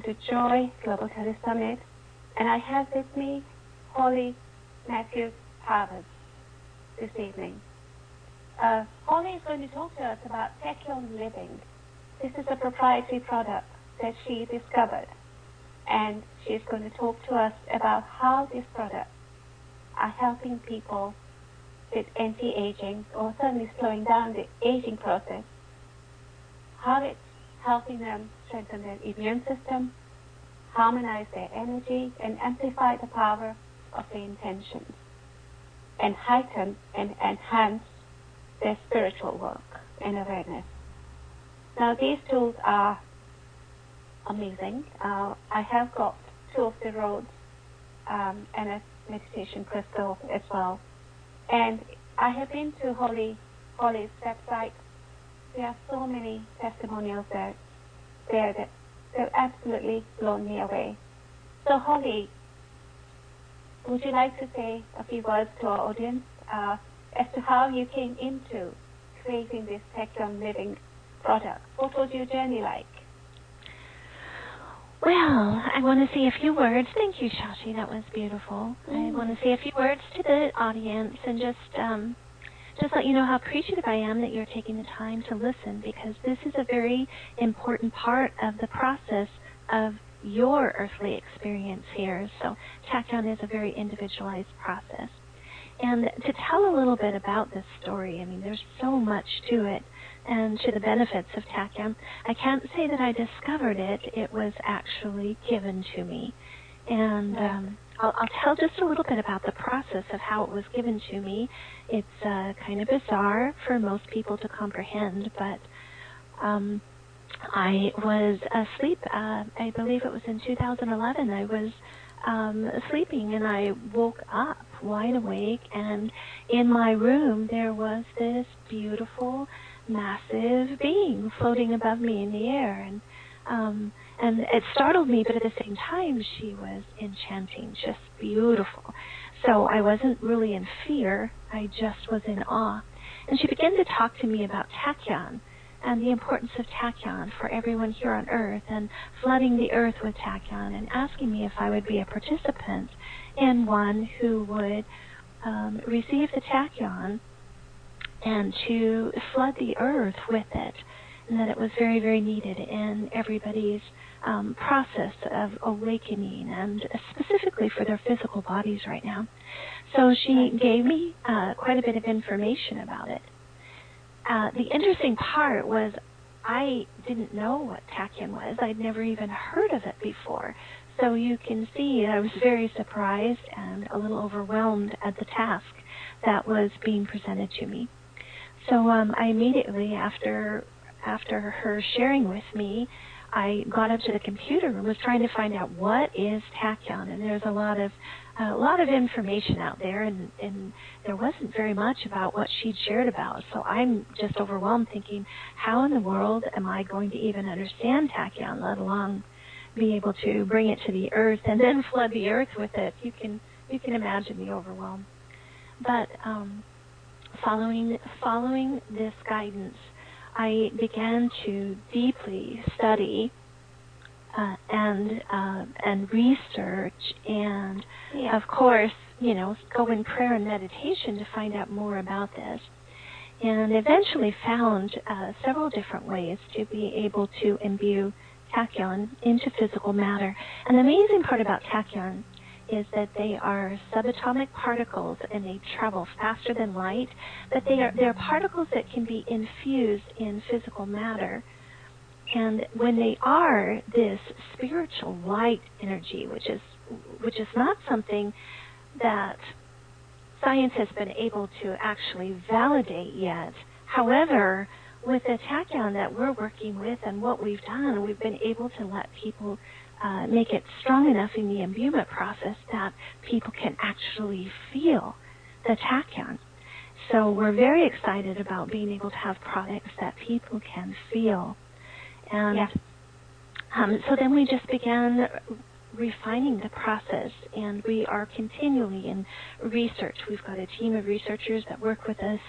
to Joy Global Telesummit, and I have with me Holly Matthews Harvard this evening. Holly is going to talk to us about Tachyon Living. This is a proprietary product that she discovered, and she's going to talk to us about how these products are helping people with anti-aging, or certainly slowing down the aging process, how it's helping them strengthen their immune system, harmonize their energy, and amplify the power of their intentions, and heighten and enhance their spiritual work and awareness. Now, these tools are amazing. I have got 2 of the roads and a meditation crystal as well. And I have been to Holly's website. There are so many testimonials there that they've absolutely blown me away. So, Holly, would you like to say a few words to our audience as to how you came into creating this Tachyon Living product? What was your journey like? Well, I want to say a few words. Thank you, Shashi. That was beautiful. I want to say a few words to the audience and just let you know how appreciative I am that you're taking the time to listen, because this is a very important part of the process of your earthly experience here. So Tachyon is a very individualized process. And to tell a little bit about this story, I mean, there's so much to it and to the benefits of Tachyon. I can't say that I discovered it. It was actually given to me. And I'll tell just a little bit about the process of how it was given to me. It's kind of bizarre for most people to comprehend, but I was asleep. I believe it was in 2011. I was sleeping, and I woke up wide awake, and in my room there was this beautiful, massive being floating above me in the air, and it startled me, but at the same time she was enchanting, just beautiful. So I wasn't really in fear, I just was in awe. And she began to talk to me about Tachyon and the importance of Tachyon for everyone here on Earth, and flooding the Earth with Tachyon, and asking me if I would be a participant in one who would receive the Tachyon and to flood the Earth with it, and that it was very, very needed in everybody's process of awakening, and specifically for their physical bodies right now. So she gave me quite a bit of information about it. The interesting part was I didn't know what Tachyon was. I'd never even heard of it before. So you can see I was very surprised and a little overwhelmed at the task that was being presented to me. So I immediately, after her sharing with me, I got up to the computer and was trying to find out what is Tachyon. And there's a lot of information out there, and there wasn't very much about what she'd shared about. So I'm just overwhelmed, thinking, how in the world am I going to even understand Tachyon, let alone be able to bring it to the Earth and then flood the Earth with it? You can imagine the overwhelm. But following this guidance, I began to deeply study and research, and of course, go in prayer and meditation to find out more about this, and eventually found several different ways to be able to imbue Tachyon into physical matter. And the amazing part about Tachyon is that they are subatomic particles, and they travel faster than light, but they're particles that can be infused in physical matter. And when they are this spiritual light energy, which is not something that science has been able to actually validate yet. However, with the Tachyon that we're working with and what we've done, we've been able to let people make it strong enough in the imbuement process that people can actually feel the Tachyon. So we're very excited about being able to have products that people can feel. And so then we just began refining the process, and we are continually in research. We've got a team of researchers that work with us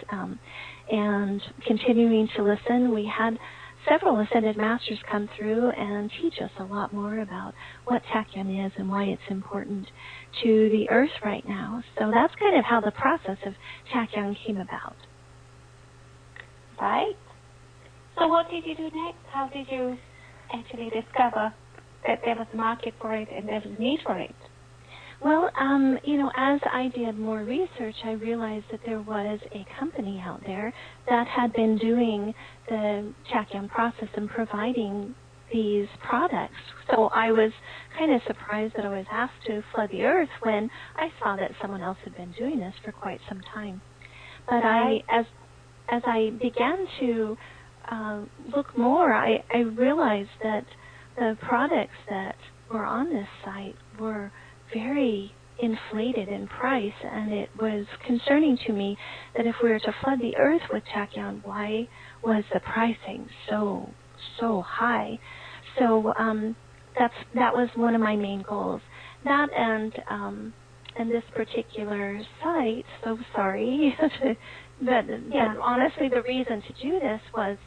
and continuing to listen. We had several Ascended Masters come through and teach us a lot more about what Tachyon is and why it's important to the Earth right now. So that's kind of how the process of Tachyon came about. Right. So what did you do next? How did you actually discover that there was a market for it and there was a need for it? Well, as I did more research, I realized that there was a company out there that had been doing the Tachyon process and providing these products. So I was kind of surprised that I was asked to flood the Earth when I saw that someone else had been doing this for quite some time. But as I began to look more, I realized that the products that were on this site were very inflated in price, and it was concerning to me that if we were to flood the Earth with Tachyon, why was the pricing so high? So that was one of my main goals. That and this particular site, so sorry, but honestly the reason to do this was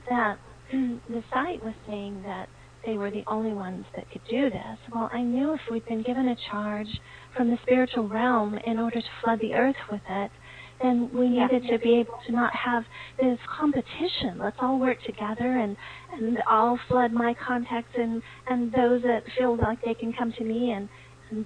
that the site was saying that they were the only ones that could do this. Well, I knew if we'd been given a charge from the spiritual realm in order to flood the Earth with it, then we needed to be able to not have this competition. Let's all work together and I'll flood my contacts and those that feel like they can come to me and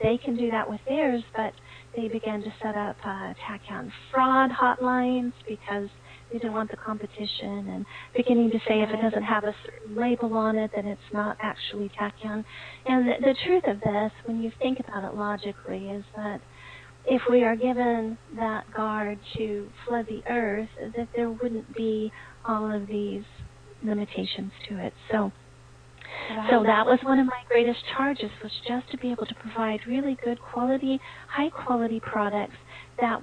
they can do that with theirs. But they began to set up Tachyon fraud hotlines because they didn't want the competition, and beginning to say if it doesn't have a certain label on it, then it's not actually Tachyon. And the truth of this, when you think about it logically, is that if we are given that guard to flood the Earth, that there wouldn't be all of these limitations to it. So that was one of my greatest charges, was just to be able to provide really good quality, high quality products that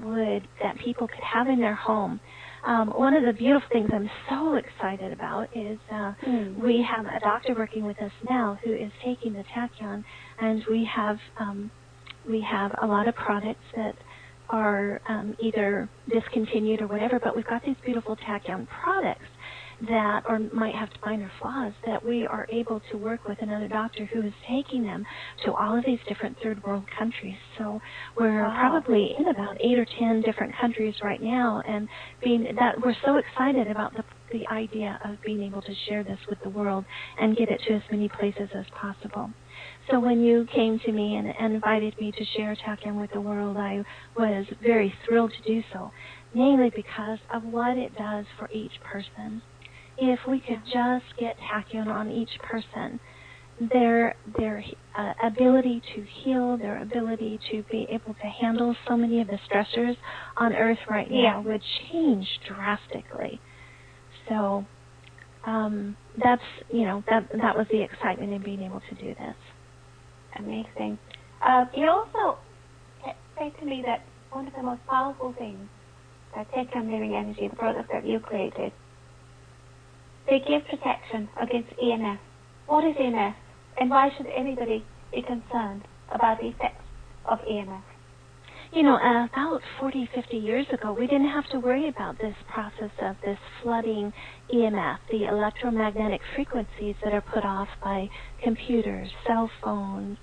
people could have in their home. One of the beautiful things I'm so excited about is we have a doctor working with us now who is taking the Tachyon, and we have a lot of products that are either discontinued or whatever, but we've got these beautiful Tachyon products that or might have minor flaws that we are able to work with another doctor who is taking them to all of these different third world countries. So we're probably in about 8 or 10 different countries right now, and we're so excited about the idea of being able to share this with the world and get it to as many places as possible. So when you came to me and invited me to share Tachyon with the world, I was very thrilled to do so, mainly because of what it does for each person. If we could just get Tachyon on each person, their ability to heal, their ability to be able to handle so many of the stressors on Earth right now would change drastically. So that was the excitement in being able to do this. Amazing. You also say to me that one of the most powerful things that Tachyon Living Energy, the product that you created, they give protection against EMF. What is EMF, and why should anybody be concerned about the effects of EMF? About 40, 50 years ago, we didn't have to worry about this process of this flooding EMF, the electro-magnetic frequencies that are put off by computers, cell phones,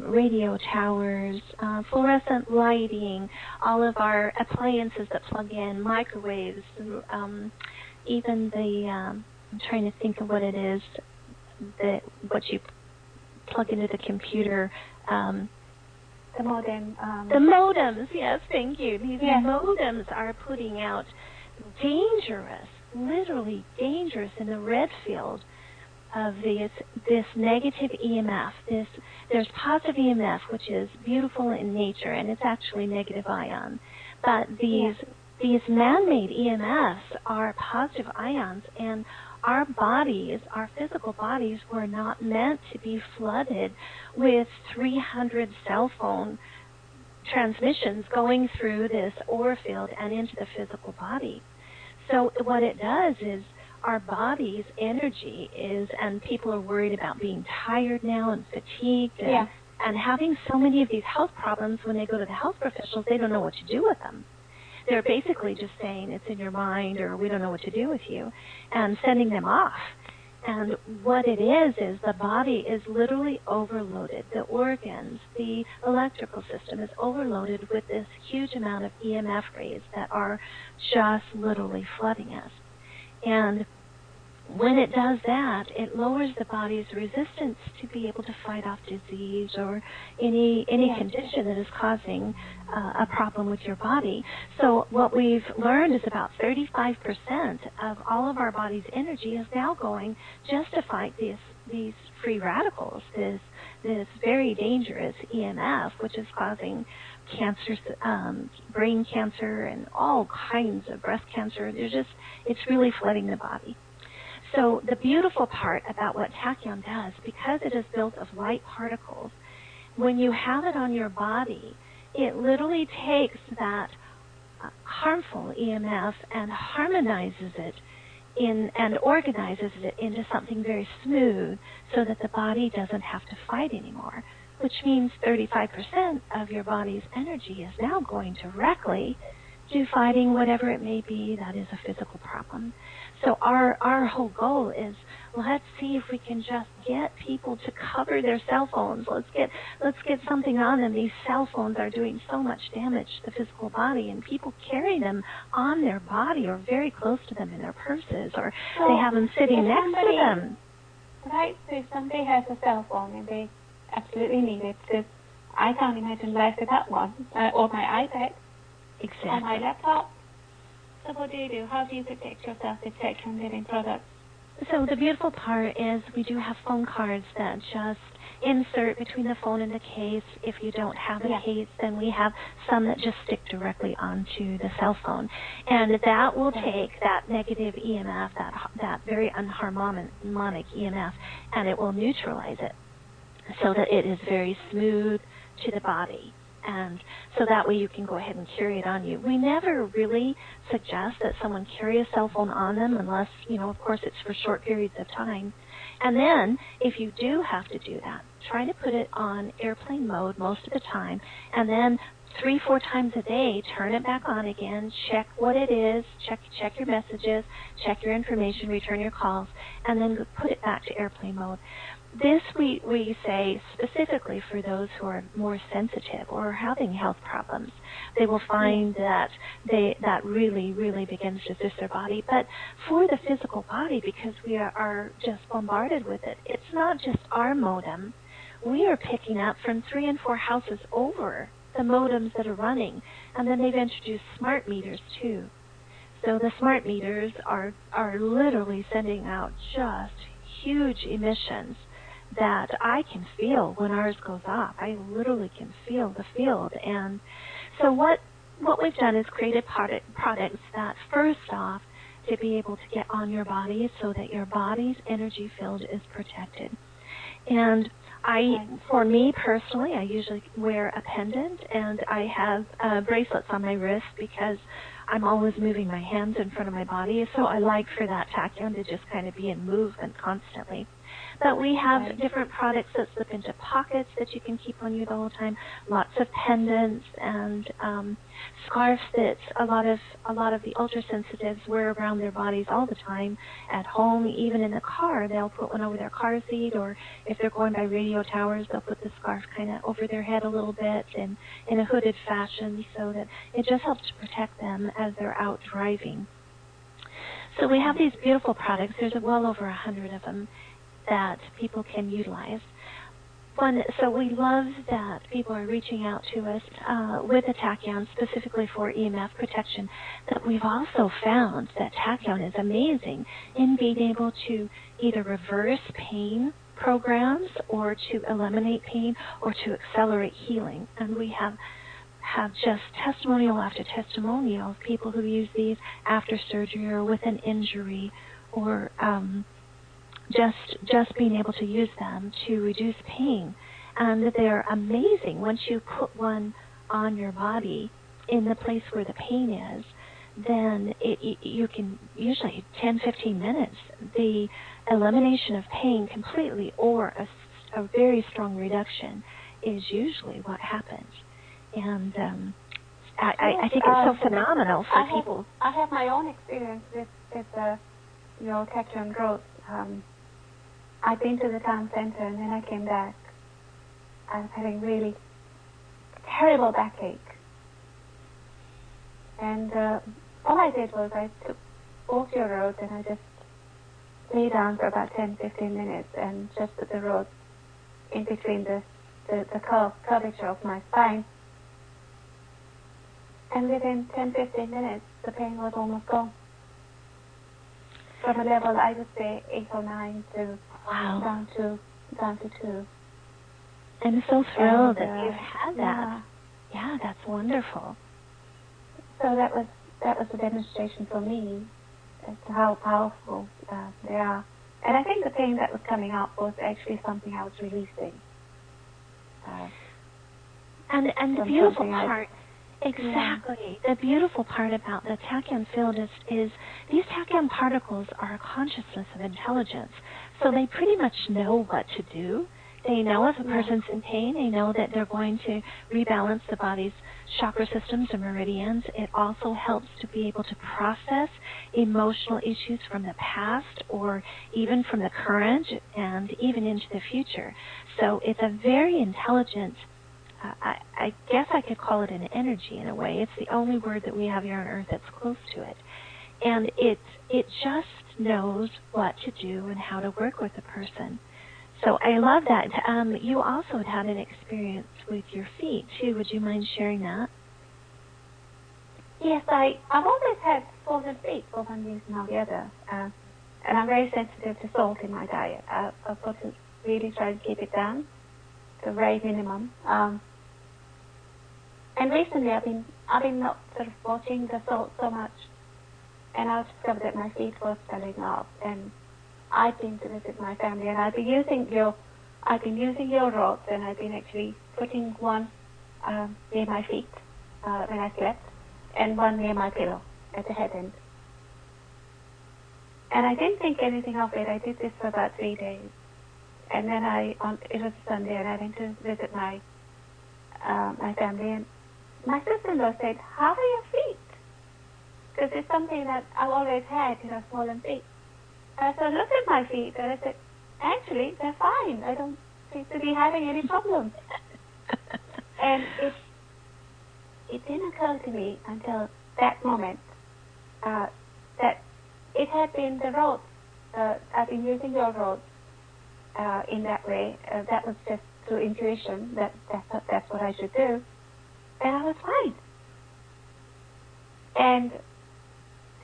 radio towers, fluorescent lighting, all of our appliances that plug in, microwaves, even I'm trying to think of what it is, what you plug into the computer. The modem. The modems, yes, thank you. These modems are putting out literally dangerous in the red field of this negative EMF. There's positive EMF, which is beautiful in nature, and it's actually negative ion. But these man-made EMFs are positive ions, and our bodies, our physical bodies, were not meant to be flooded with 300 cell phone transmissions going through this aura field and into the physical body. So what it does is our body's energy and people are worried about being tired now and fatigued and having so many of these health problems. When they go to the health professionals, they don't know what to do with them. they're basically just saying it's in your mind or we don't know what to do with you and sending them off. And what it is the body is literally overloaded. The organs, the electrical system is overloaded with this huge amount of EMF rays that are just literally flooding us. And when it does that, it lowers the body's resistance to be able to fight off disease or any condition that is causing a problem with your body. So what we've learned is about 35% of all of our body's energy is now going just to fight these free radicals, this very dangerous EMF, which is causing cancer, brain cancer, and all kinds of breast cancer. It's really flooding the body. So the beautiful part about what Tachyon does, because it is built of light particles, when you have it on your body, it literally takes that harmful EMF and harmonizes it and organizes it into something very smooth so that the body doesn't have to fight anymore, which means 35% of your body's energy is now going directly to fighting whatever it may be that is a physical problem. So our whole goal is, let's see if we can just get people to cover their cell phones. Let's get something on them. These cell phones are doing so much damage to the physical body, and people carry them on their body or very close to them in their purses, or they have them sitting next to them. Right, so if somebody has a cell phone and they absolutely need it, because I can't imagine life without one, or my iPad, exactly, or my laptop. So what do you do? How do you protect yourself with Tachyon Living products? So the beautiful part is we do have phone cards that just insert between the phone and the case. If you don't have a case, then we have some that just stick directly onto the cell phone. And that will take that negative EMF, that very unharmonic EMF, and it will neutralize it so that it is very smooth to the body. And so that way you can go ahead and carry it on you. We never really suggest that someone carry a cell phone on them unless, of course, it's for short periods of time. And then if you do have to do that, try to put it on airplane mode most of the time. And then 3-4 times a day, turn it back on again, check what it is, check your messages, check your information, return your calls, and then put it back to airplane mode. This we say specifically for those who are more sensitive or having health problems. They will find that that really, really begins to assist their body. But for the physical body, because we are just bombarded with it, it's not just our modem. We are picking up from 3 and 4 houses over the modems that are running. And then they've introduced smart meters too. So the smart meters are literally sending out just huge emissions that I can feel when ours goes off. I literally can feel the field. And so what we've done is created products that, first off, to be able to get on your body so that your body's energy field is protected. And for me personally, I usually wear a pendant, and I have bracelets on my wrist because I'm always moving my hands in front of my body, so I like for that Tachyon to just kind of be in movement constantly. But we have different products that slip into pockets that you can keep on you the whole time. Lots of pendants and scarves that a lot of the ultra-sensitives wear around their bodies all the time. At home, even in the car, they'll put one over their car seat, or if they're going by radio towers, they'll put the scarf kind of over their head a little bit and in a hooded fashion, so that it just helps to protect them as they're out driving. So we have these beautiful products. There's well over 100 of them that people can utilize. So we love that people are reaching out to us with a Tachyon specifically for EMF protection. That we've also found that Tachyon is amazing in being able to either reverse pain programs or to eliminate pain or to accelerate healing. And we have just testimonial after testimonial of people who use these after surgery or with an injury, or just being able to use them to reduce pain. And they're amazing. Once you put one on your body in the place where the pain is, then you can usually 10-15 minutes, the elimination of pain completely or a very strong reduction is usually what happens. And I think it's so phenomenal for people. I have my own experience with Tachyon growth. I've been to the town center and then I came back. I was having really terrible backache. And all I did was I walked your road and I just lay down for about 10-15 minutes and just put the road in between the curvature of my spine. And within 10-15 minutes, the pain was almost gone. From a level, I would say 8 or 9 to down to 2. I'm so thrilled that you've had that. Yeah, that's wonderful. So that was a demonstration for me as to how powerful they are. And I think the pain that was coming up was actually something I was releasing. And the beautiful part, exactly, the beautiful part about the tachyon field is these tachyon particles are a consciousness of intelligence. So they pretty much know what to do. They know if a person's in pain. They know that they're going to rebalance the body's chakra systems and meridians. It also helps to be able to process emotional issues from the past or even from the current and even into the future. So it's a very intelligent, I guess I could call it an energy in a way. It's the only word that we have here on Earth that's close to it. And it just knows what to do and how to work with a person. So I love that. You also had an experience with your feet, too. Would you mind sharing that? Yes, I've always had swollen feet for one reason or the other. And I'm very sensitive to salt in my diet. I've got to really try to keep it down to a very minimum. And recently I've been not sort of watching the salt so much. And I discovered that my feet were swelling up. And I've been to visit my family, and I've been using your rods, and I've been actually putting one near my feet when I slept, and one near my pillow at the head end. And I didn't think anything of it. I did this for about 3 days, and then it was Sunday, and I went to visit my family, and my sister-in-law said, "How are your feet?" Because it's something that I've always had, swollen feet. So I looked at my feet and I said, actually, they're fine. I don't seem to be having any problems. And it didn't occur to me until that moment that it had been the roads. I've been using your roads in that way. That was just through intuition. That's what I should do. And I was fine. And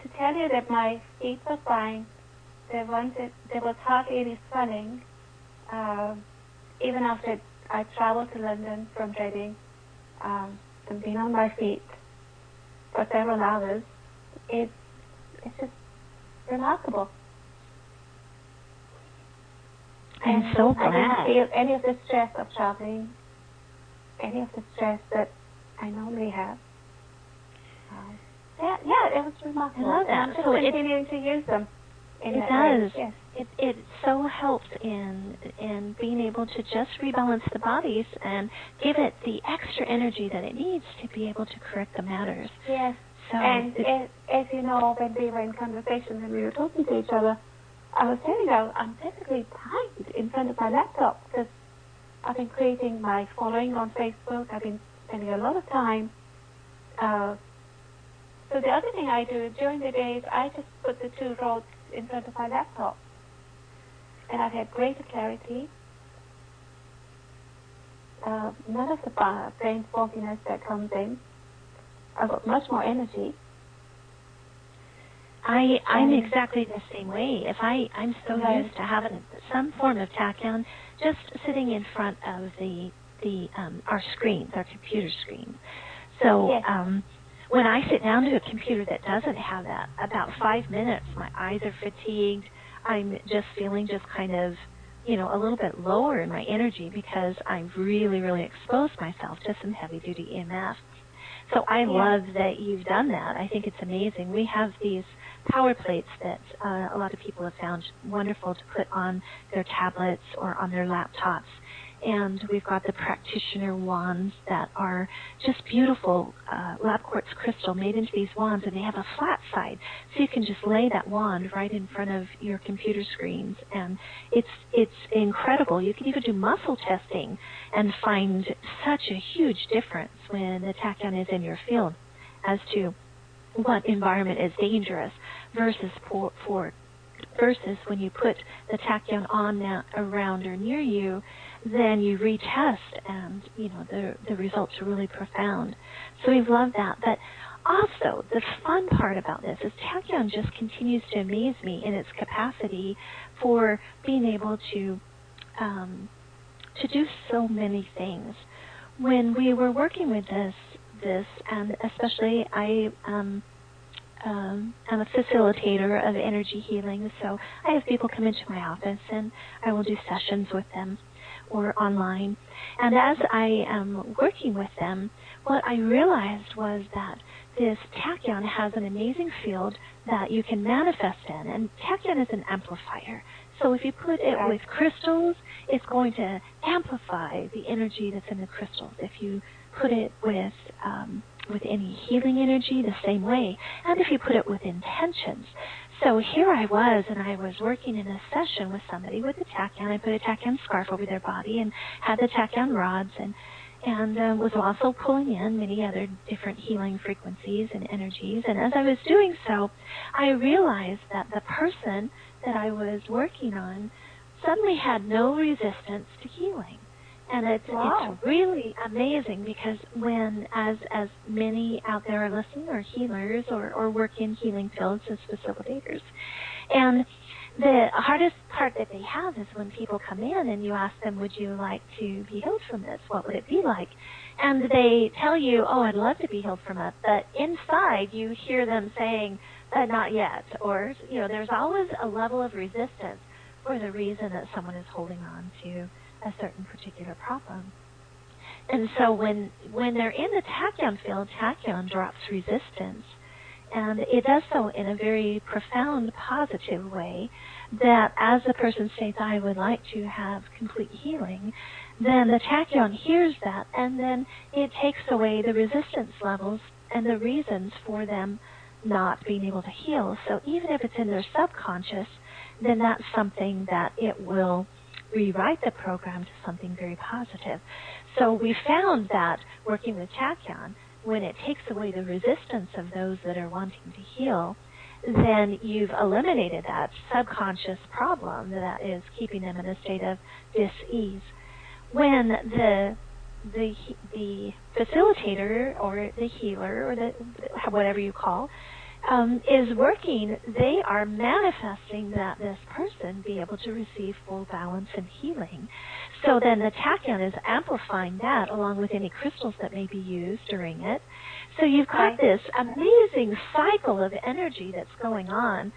to tell you that my feet were fine, there was hardly any swelling. Even after I traveled to London from Reading and been on my feet for several hours, it's just remarkable. I'm so glad. I didn't feel any of the stress of traveling, any of the stress that I normally have. It was remarkable. I love that. And I'm just continuing to use them. It does. Yes. It so helps in being able to just rebalance the bodies and give it the extra energy that it needs to be able to correct the matters. Yes. So and as you know, when we were in conversation and we were talking to each other, I was telling her I'm typically tied in front of my laptop because I've been creating my following on Facebook. I've been spending a lot of time. So the other thing I do during the days, I just put the 2 rods in front of my laptop. And I've had greater clarity. None of the brain fogginess that comes in. I've got much more energy. I'm exactly the same way. I'm so used to having some form of tachyon just sitting in front of our screens, our computer screen. So when I sit down to a computer that doesn't have that, about 5 minutes, my eyes are fatigued. I'm just feeling just kind of, a little bit lower in my energy because I've really, really exposed myself to some heavy-duty EMF. So I love that you've done that. I think it's amazing. We have these power plates that a lot of people have found wonderful to put on their tablets or on their laptops. And we've got the practitioner wands that are just beautiful lab quartz crystal made into these wands, and they have a flat side, so you can just lay that wand right in front of your computer screens, and it's incredible. You can even do muscle testing and find such a huge difference when the tachyon is in your field as to what environment is dangerous versus versus when you put the tachyon on around or near you, then you retest, and the results are really profound. So we've loved that. But also, the fun part about this is tachyon just continues to amaze me in its capacity for being able to do so many things. When we were working with this, and especially I'm a facilitator of energy healing, so I have people come into my office and I will do sessions with them or online. And as I am working with them, what I realized was that this tachyon has an amazing field that you can manifest in, and tachyon is an amplifier. So if you put it with crystals, it's going to amplify the energy that's in the crystals. If you put it with any healing energy, the same way. And if you put it with intentions. So here I was, and I was working in a session with somebody with a tachyon. I put a tachyon scarf over their body and had the tachyon rods, and was also pulling in many other different healing frequencies and energies. And as I was doing so, I realized that the person that I was working on suddenly had no resistance to healing. And it's really amazing, because when, as many out there are listening, or healers, or work in healing fields as facilitators, and the hardest part that they have is when people come in and you ask them, would you like to be healed from this? What would it be like? And they tell you, oh, I'd love to be healed from it. But inside you hear them saying, not yet. Or, there's always a level of resistance for the reason that someone is holding on to a certain particular problem. And so when they're in the tachyon field, tachyon drops resistance. And it does so in a very profound, positive way, that as the person states, I would like to have complete healing, then the tachyon hears that, and then it takes away the resistance levels and the reasons for them not being able to heal. So even if it's in their subconscious, then that's something that it will rewrite the program to something very positive. So we found that working with tachyon, when it takes away the resistance of those that are wanting to heal, then you've eliminated that subconscious problem that is keeping them in a state of dis-ease. When the facilitator or the healer or the whatever you call is working, they are manifesting that this person be able to receive full balance and healing. So then the tachyon is amplifying that along with any crystals that may be used during it. So you've got this amazing cycle of energy that's going on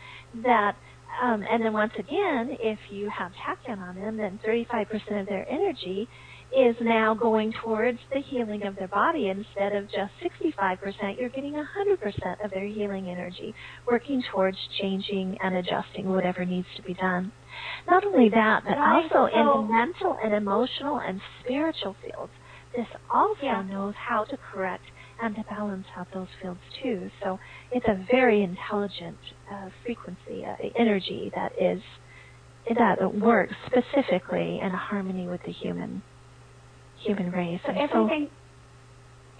that, and then once again, if you have tachyon on them, then 35% of their energy is now going towards the healing of their body. Instead of just 65%, you're getting 100% of their healing energy, working towards changing and adjusting whatever needs to be done. Not only that, but also in the mental and emotional and spiritual fields, this also knows how to correct and to balance out those fields too. So it's a very intelligent frequency, energy that works specifically in harmony with the human race. So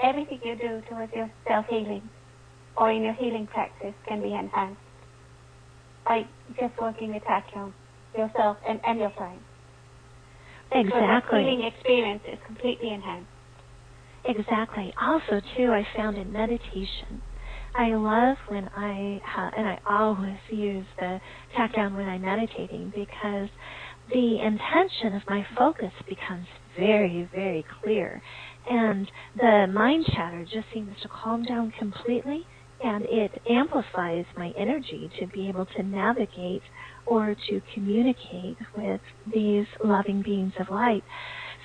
everything you do towards your self-healing or in your healing practice can be enhanced by just working with tachyon, yourself and your client. Exactly. So that healing experience is completely enhanced. Exactly. Also, too, I found in meditation, I love when and I always use the tachyon when I'm meditating, because the intention of my focus becomes very, very clear. And the mind chatter just seems to calm down completely, and it amplifies my energy to be able to navigate or to communicate with these loving beings of light.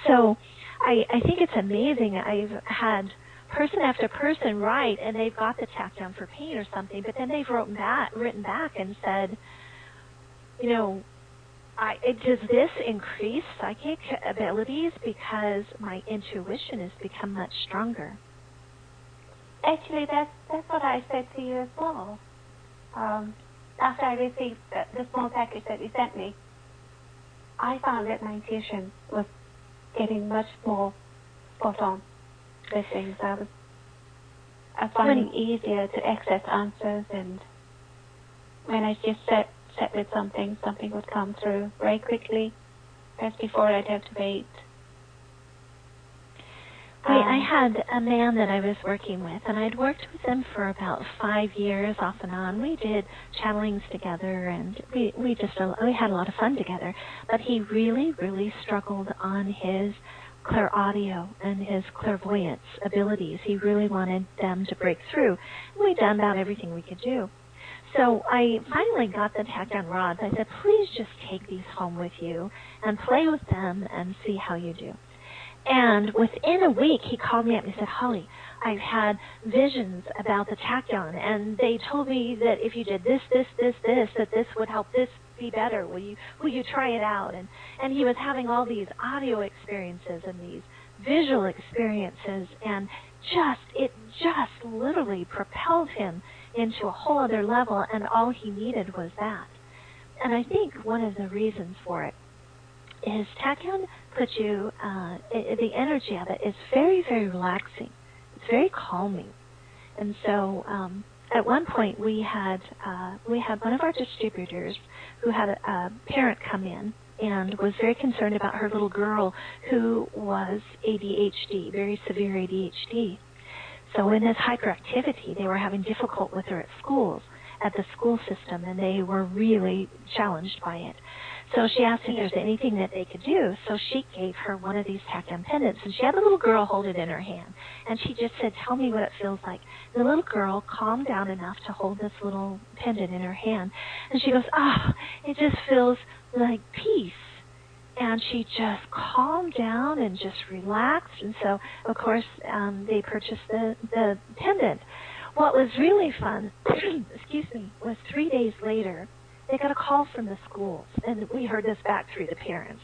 So I think it's amazing. I've had person after person write, and they've got the tachyon for pain or something, but then they've written back and said, does this increase psychic abilities because my intuition has become much stronger? Actually, that's what I said to you as well. After I received the small package that you sent me, I found that my intuition was getting much more spot on with things. I was finding it easier to access answers, and when I just sat with something would come through very quickly. Whereas before I'd have to wait. I had a man that I was working with, and I'd worked with him for about 5 years off and on. We did channelings together, and we had a lot of fun together. But he really, really struggled on his clairaudio and his clairvoyance abilities. He really wanted them to break through. We'd done about everything we could do. So I finally got the Tachyon rods. I said, please just take these home with you and play with them and see how you do. And within a week, he called me up and he said, Holly, I've had visions about the Tachyon, and they told me that if you did this, that this would help this be better. Will you try it out? And he was having all these audio experiences and these visual experiences, and it just literally propelled him into a whole other level, and all he needed was that. And I think one of the reasons for it is Tachyon puts you, the energy of it is very, very relaxing. It's very calming. And so at one point we had one of our distributors who had a parent come in and was very concerned about her little girl who was ADHD, very severe ADHD. So in this hyperactivity, they were having difficulty with her at the school system, and they were really challenged by it. So she asked if there's anything that they could do. So she gave her one of these Tachyon pendants, and she had the little girl hold it in her hand. And she just said, tell me what it feels like. The little girl calmed down enough to hold this little pendant in her hand. And she goes, it just feels like peace. And she just calmed down and just relaxed. And so, of course, they purchased the pendant. What was really fun, was 3 days later, they got a call from the schools, and we heard this back through the parents.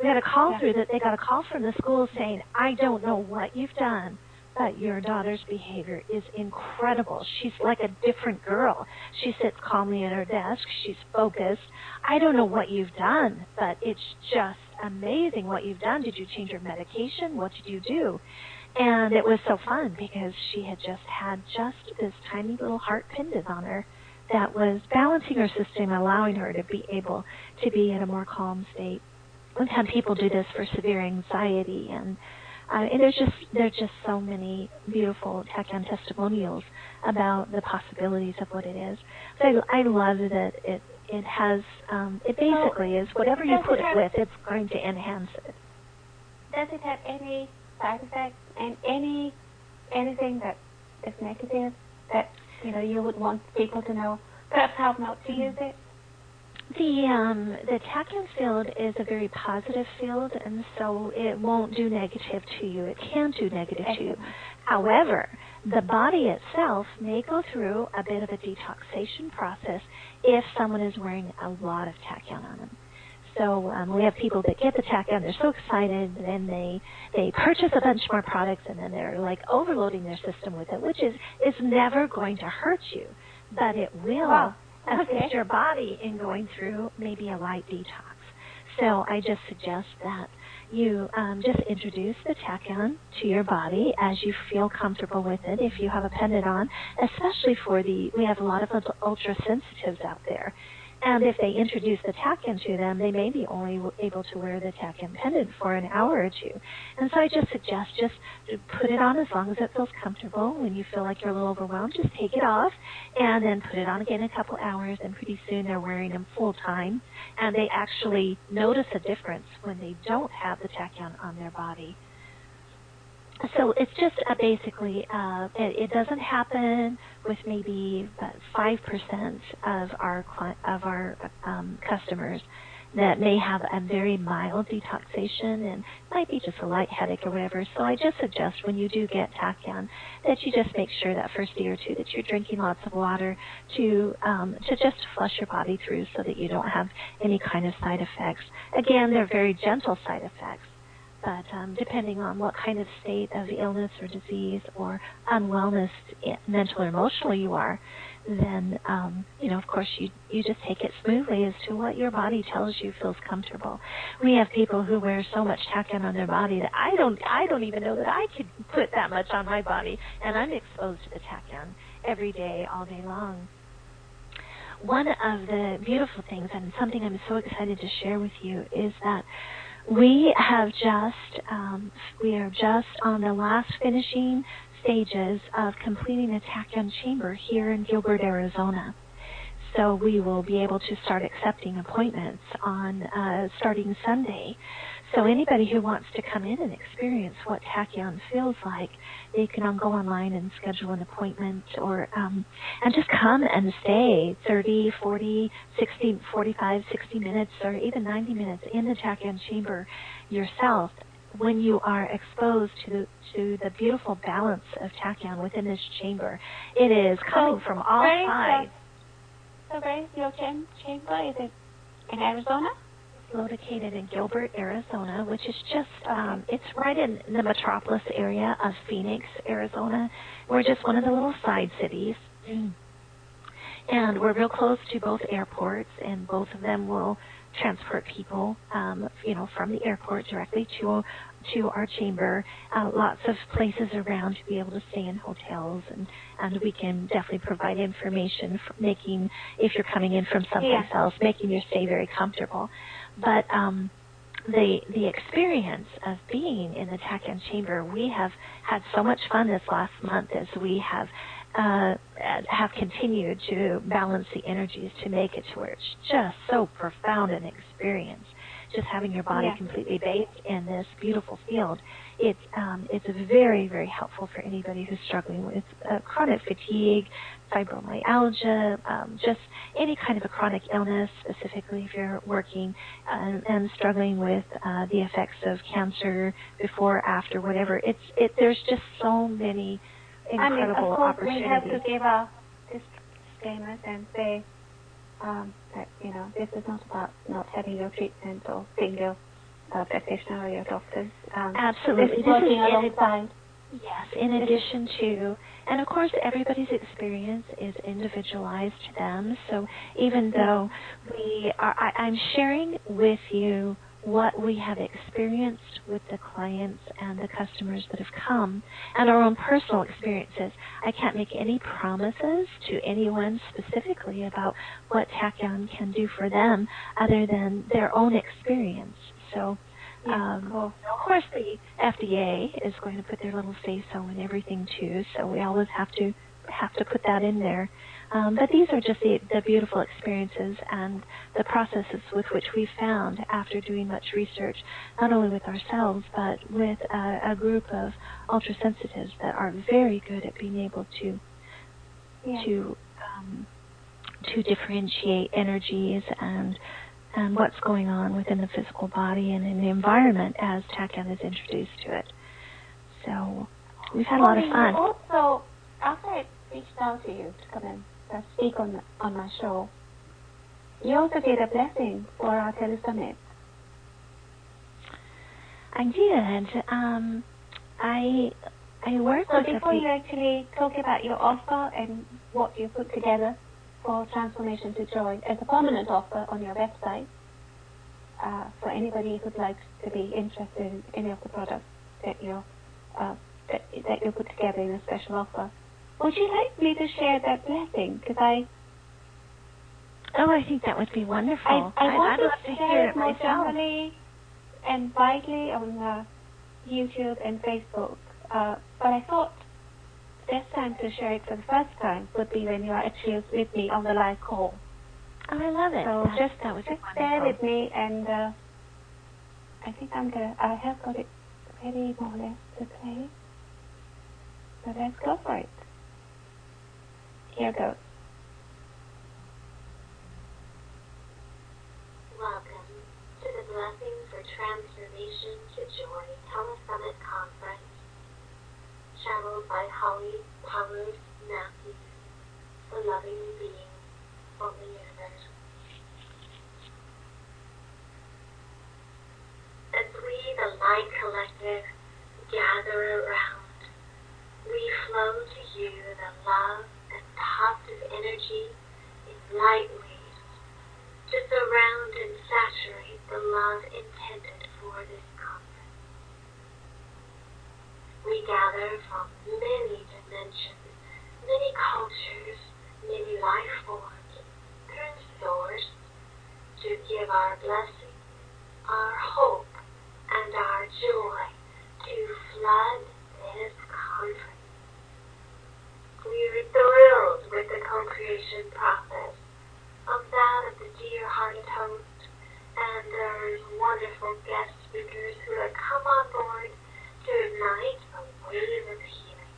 They got a call from the schools saying, I don't know what you've done, but your daughter's behavior is incredible. She's like a different girl. She sits calmly at her desk. She's focused. I don't know what you've done, but it's just amazing what you've done. Did you change your medication? What did you do? And it was so fun because she had had this tiny little heart pendant on her that was balancing her system, allowing her to be able to be in a more calm state. We've had people do this for severe anxiety, and there's just so many beautiful Tachyon testimonials about the possibilities of what it is. So I love that it has it basically is whatever you put it with, it's going to enhance it. Does it have any side effects and anything that is negative that you would want people to know, perhaps how not to use it? The Tachyon field is a very positive field, and so it won't do negative to you. It can do negative to you. However, the body itself may go through a bit of a detoxation process if someone is wearing a lot of Tachyon on them. So we have people that get the Tachyon, they're so excited, and then they purchase a bunch more products, and then they're like overloading their system with it, which is never going to hurt you, but it will assist your body in going through maybe a light detox. So I just suggest that you just introduce the Tachyon to your body as you feel comfortable with it. If you have a pendant on, especially we have a lot of ultra sensitives out there. And if they introduce the Tachyon to them, they may be only able to wear the Tachyon pendant for an hour or two. And so I just suggest just put it on as long as it feels comfortable. When you feel like you're a little overwhelmed, just take it off and then put it on again in a couple hours, and pretty soon they're wearing them full time. And they actually notice a difference when they don't have the Tachyon on their body. So it's just basically, it doesn't happen with maybe 5% of our customers. that may have a very mild detoxation and might be just a light headache or whatever. So I just suggest when you do get Tachyon that you just make sure that first day or two that you're drinking lots of water to just flush your body through so that you don't have any kind of side effects. Again, they're very gentle side effects, but depending on what kind of state of illness or disease or unwellness, mental or emotional you are, then, of course, you just take it smoothly as to what your body tells you feels comfortable. We have people who wear so much Tachyon on their body that I don't even know that I could put that much on my body, and I'm exposed to the Tachyon every day, all day long. One of the beautiful things, and something I'm so excited to share with you, is that we are just on the last finishing stages of completing a Tachyon chamber here in Gilbert, Arizona. So we will be able to start accepting appointments on starting Sunday. So anybody who wants to come in and experience what Tachyon feels like, they can go online and schedule an appointment, or and just come and stay 30, 40, 60, 45, 60 minutes, or even 90 minutes in the Tachyon chamber yourself. When you are exposed to the beautiful balance of Tachyon within this chamber, it is coming from all sides. So where is your chamber? Is it in Arizona? It's located in Gilbert, Arizona, which is just, it's right in the metropolis area of Phoenix, Arizona. We're just one of the little side cities. And we're real close to both airports, and both of them will transport people, from the airport directly to our chamber. Lots of places around to be able to stay in hotels, and we can definitely provide information for making, if you're coming in from someplace else, making your stay very comfortable. But the experience of being in the Tachyon chamber, we have had so much fun this last month as we have continued to balance the energies to make it to where it's just so profound an experience. Just having your body completely bathed in this beautiful field, it's very, very helpful for anybody who's struggling with chronic fatigue, fibromyalgia, just any kind of a chronic illness, specifically if you're working and struggling with the effects of cancer before, after, whatever. There's just so many incredible opportunities. We have to give our disclaimers and say that this is not about not having your treatment or seeing your practitioner or your doctors. Absolutely, this is working alongside. Yes, in addition to, and of course everybody's experience is individualized to them. So even though I'm sharing with you what we have experienced with the clients and the customers that have come, and our own personal experiences. I can't make any promises to anyone specifically about what Tachyon can do for them other than their own experience. So, of course, the FDA is going to put their little say-so in everything too, so we always have to put that in there. But these are just the beautiful experiences and the processes with which we found after doing much research, not only with ourselves, but with a group of ultrasensitives that are very good at being able to differentiate energies and what's going on within the physical body and in the environment as Tachyon is introduced to it. So we've had a lot of fun. Also, after I reached out to you to come and speak on my show, you also did a blessing for our telesummit. I did. I worked with before you actually talk about your offer and what you put together for Transformation to Joy as a permanent offer on your website, for anybody who'd like to be interested in any of the products that you put together in a special offer, would you like me to share that blessing? Because I think that would be wonderful. I want I'd love to hear it more myself. generally and widely on YouTube and Facebook. But I thought the best time to share it for the first time would be when you are actually with me on the live call. Oh, I love it. So just wonderful. bear with me, and I think I have got it ready more or less to play. So let's go for it. Here goes. Welcome Transformation to Joy Telesummit Conference, channeled by Holly Powers Matthews, the loving being from the universe. As we, the Light Collective, gather around, we flow to you the love and positive energy in light waves to surround and saturate the love intended for this conference. We gather from many dimensions, many cultures, many life forms, through Source, to give our blessing, our hope, and our joy to flood this conference. We are thrilled with the co-creation process of that of the dear-hearted host and their wonderful guest speakers who have come on board to ignite a wave of healing,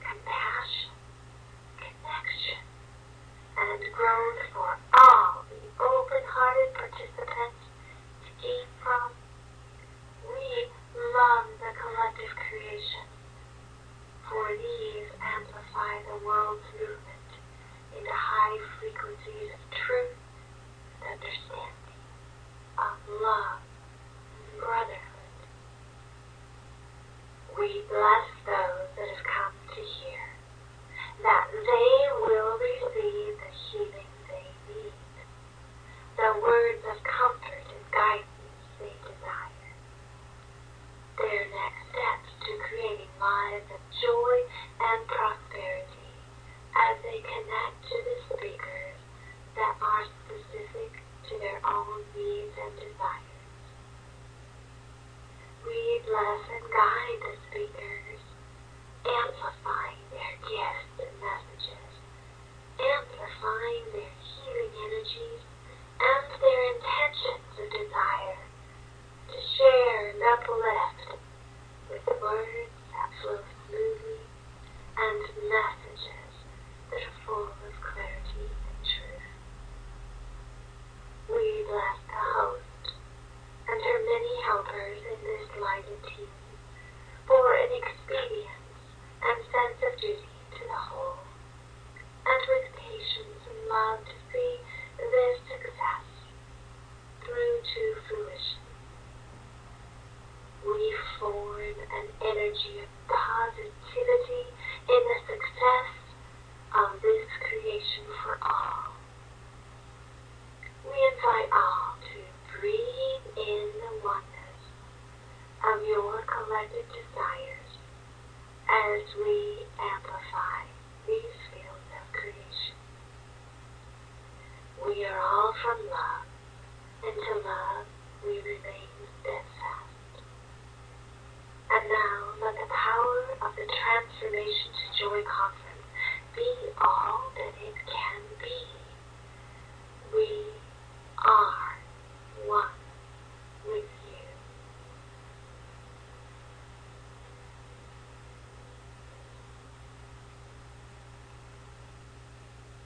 compassion, connection, and growth for all the open-hearted participants to gain from. We love the collective creation, for these amplify the world's movement into high frequencies of truth and understanding, of love and brotherhood. We bless those that have come to hear, that they will receive the healing they need, the words of comfort and guidance they desire, their next steps to creating lives of joy and prosperity as they connect to the speakers that are specific to their own needs and desires. We bless and guide the speakers, amplifying their gifts and messages, amplifying their healing energies and their intentions of desire to share and uplift with words that flow smoothly and messages that are full of clarity and truth. We bless the host and her many helpers in this lighted team for an experience and sense of duty to the whole, and with patience and love to see their success through to fruition. We form an energy of positivity in the success of this creation for all. We invite all to breathe in the oneness of your collective desires as we amplify these fields of creation. We are all from love, and to love we remain steadfast. And now let the power of the Transformation to Joy Conference be all that it can be. We are one with you.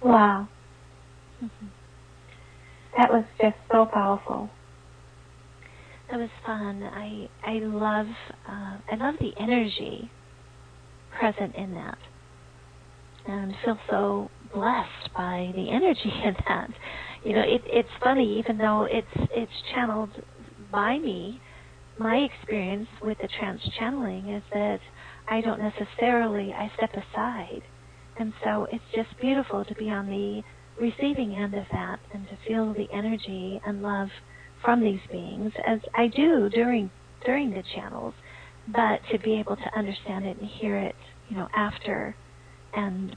Wow. That was just so powerful. That was fun. I love the energy present in that, and feel so blessed by the energy in that. You know, it's funny, even though it's channeled by me. My experience with the trance channeling is that I don't necessarily, I step aside, and so it's just beautiful to be on the receiving end of that and to feel the energy and love from these beings, as I do during the channels, but to be able to understand it and hear it, you know, after, and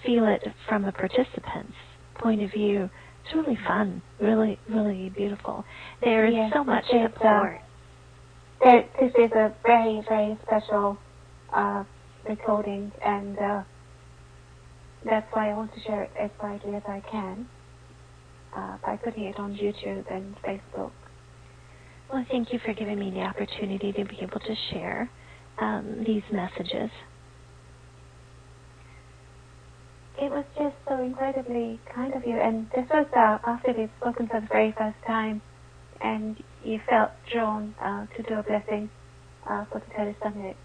feel it from a participant's point of view. It's really fun, really, really beautiful. There is so much support. This is a very, very special recording, and that's why I want to share it as widely as I can by putting it on YouTube and Facebook. Well, thank you for giving me the opportunity to be able to share these messages. It was just so incredibly kind of you, and this was after we'd spoken for the very first time and you felt drawn to do a blessing for the Tele Summit.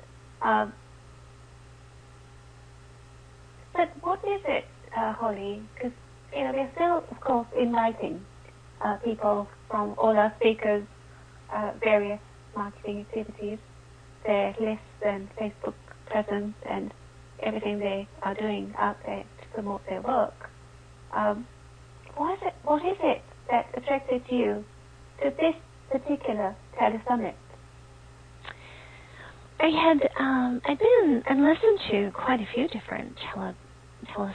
But what is it, Holly? Because we're still, of course, inviting people from all our speakers, various marketing activities, their lists and Facebook presence, and everything they are doing out there to promote their work. What is it that attracted you to this particular Tele Summit? I'd been and listened to quite a few different tele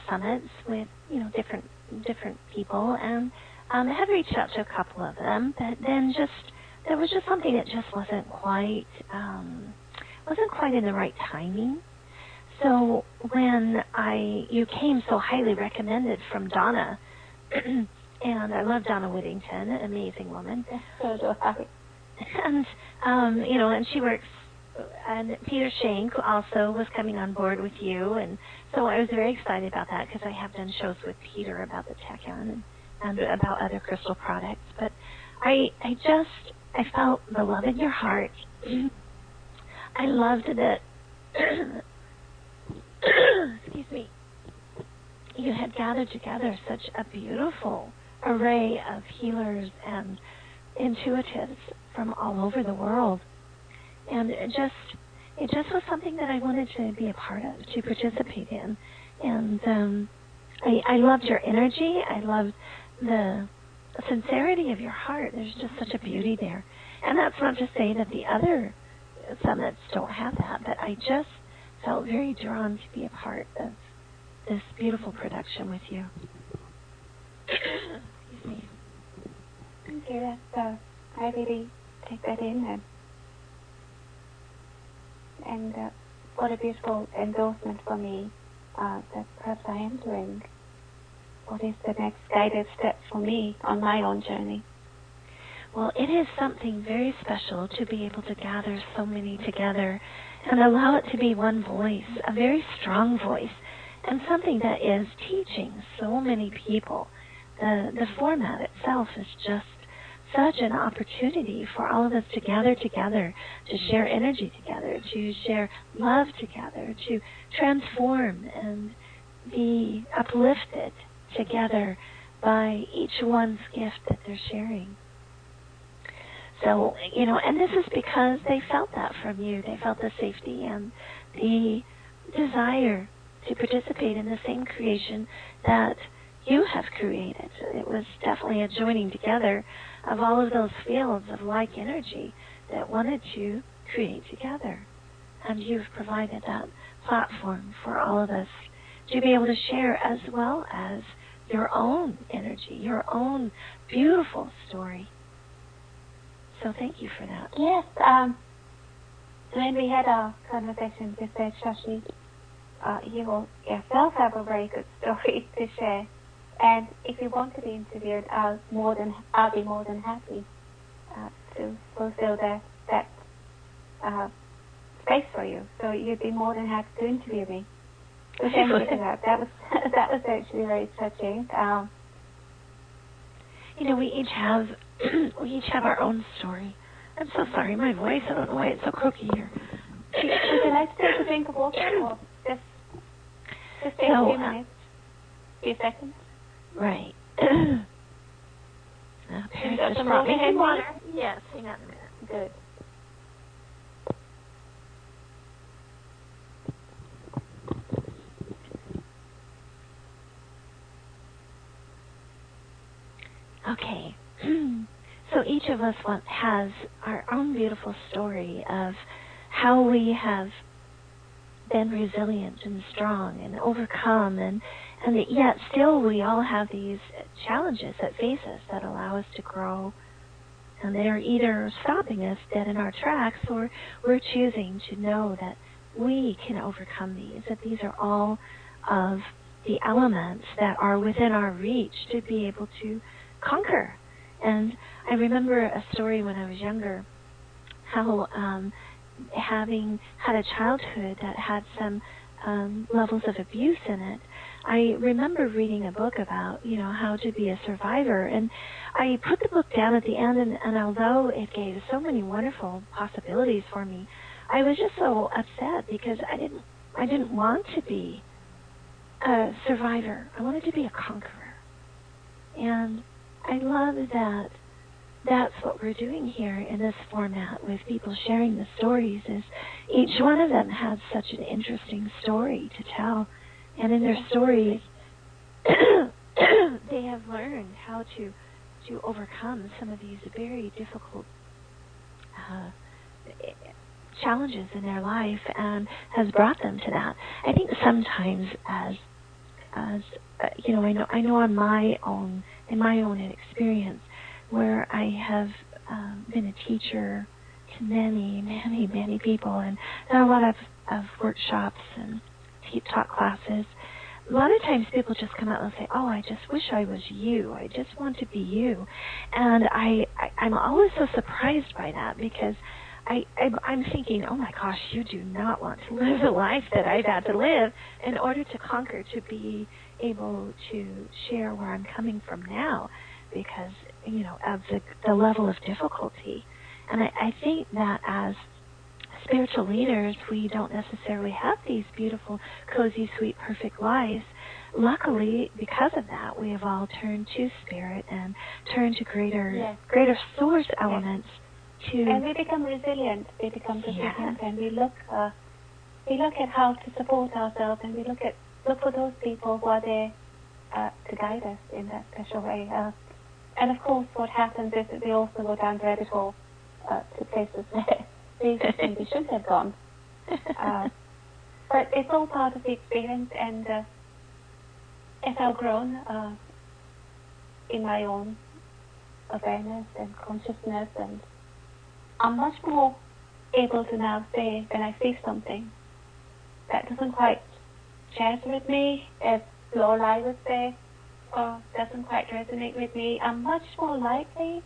summits with different people, and I had reached out to a couple of them, but then there was just something that just wasn't quite in the right timing. So when you came so highly recommended from Donna, and I love Donna Whittington, an amazing woman. So do I. And and she works. And Peter Shank also was coming on board with you, and so I was very excited about that because I have done shows with Peter about the Tachyon and about other crystal products. But I felt the love in your heart. I loved that. Excuse me. You had gathered together such a beautiful array of healers and intuitives from all over the world. And it just was something that I wanted to be a part of, to participate in. And I loved your energy. I loved the sincerity of your heart. There's just such a beauty there. And that's not to say that the other summits don't have that, but I just felt very drawn to be a part of this beautiful production with you. Excuse me. Thank you. I really take that in. And what a beautiful endorsement for me that perhaps I am doing what is the next guided step for me on my own journey. Well, it is something very special to be able to gather so many together and allow it to be one voice, a very strong voice, and something that is teaching so many people. The format itself is just such an opportunity for all of us to gather together, to share energy together, to share love together, to transform and be uplifted together by each one's gift that they're sharing. So, and this is because they felt that from you. They felt the safety and the desire to participate in the same creation that you have created. It was definitely a joining together of all of those fields of like energy that wanted to create together. And you've provided that platform for all of us to be able to share, as well as your own energy, your own beautiful story. So thank you for that. Yes. When we had our conversation, you said, Shashi, you yourself have a very good story to share. And if you want to be interviewed, I'll be more than happy to fulfill that space for you. So you'd be more than happy to interview me. So thank you for that. That was actually very touching. We each have our own story. I'm so sorry, my voice. I don't know why it's so croaky here. Would you like to take a drink of water, or just take a few minutes, a few seconds? Right. Paris just brought me some water. Yes, hang on a minute. Good. Okay. So each of us has our own beautiful story of how we have been resilient and strong and overcome, and yet still we all have these challenges that face us that allow us to grow, and they are either stopping us dead in our tracks, or we're choosing to know that we can overcome these, that these are all of the elements that are within our reach to be able to conquer. And I remember a story when I was younger, how having had a childhood that had some levels of abuse in it, I remember reading a book about, how to be a survivor, and I put the book down at the end, and although it gave so many wonderful possibilities for me, I was just so upset because I didn't want to be a survivor. I wanted to be a conqueror. And I love that that's what we're doing here in this format with people sharing the stories, is each one of them has such an interesting story to tell. And in their stories, they have learned how to overcome some of these very difficult challenges in their life, and has brought them to that. I think sometimes as I know in my own experience, where I have been a teacher to many, many, many people, and done a lot of workshops and taught classes. A lot of times people just come out and say, "Oh, I just wish I was you. I just want to be you." And I'm always so surprised by that, because I'm thinking, oh my gosh, you do not want to live the life that I've had to live in order to conquer, to be able to share where I'm coming from now, because, of the level of difficulty. And I think that as spiritual leaders, we don't necessarily have these beautiful, cozy, sweet, perfect lives. Luckily, because of that, we have all turned to spirit and turned to greater source elements. And we become resilient. And we look at how to support ourselves, and we look for those people who are there to guide us in that special way. And of course, what happens is that we also go down the rabbit hole to places where we shouldn't have gone. But it's all part of the experience, and as I've grown in my own awareness and consciousness, and I'm much more able to now say, when I see something that doesn't quite jazz with me, as Lorelai would say, or doesn't quite resonate with me, I'm much more likely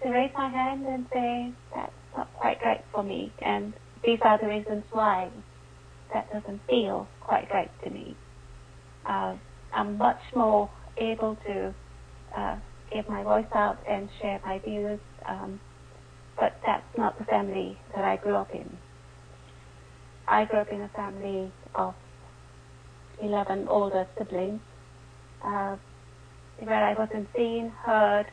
to raise my hand and say, that's not quite right for me, and these are the reasons why that doesn't feel quite right to me. I'm much more able to give my voice out and share my views, but that's not the family that I grew up in. I grew up in a family of 11 older siblings, where I wasn't seen, heard,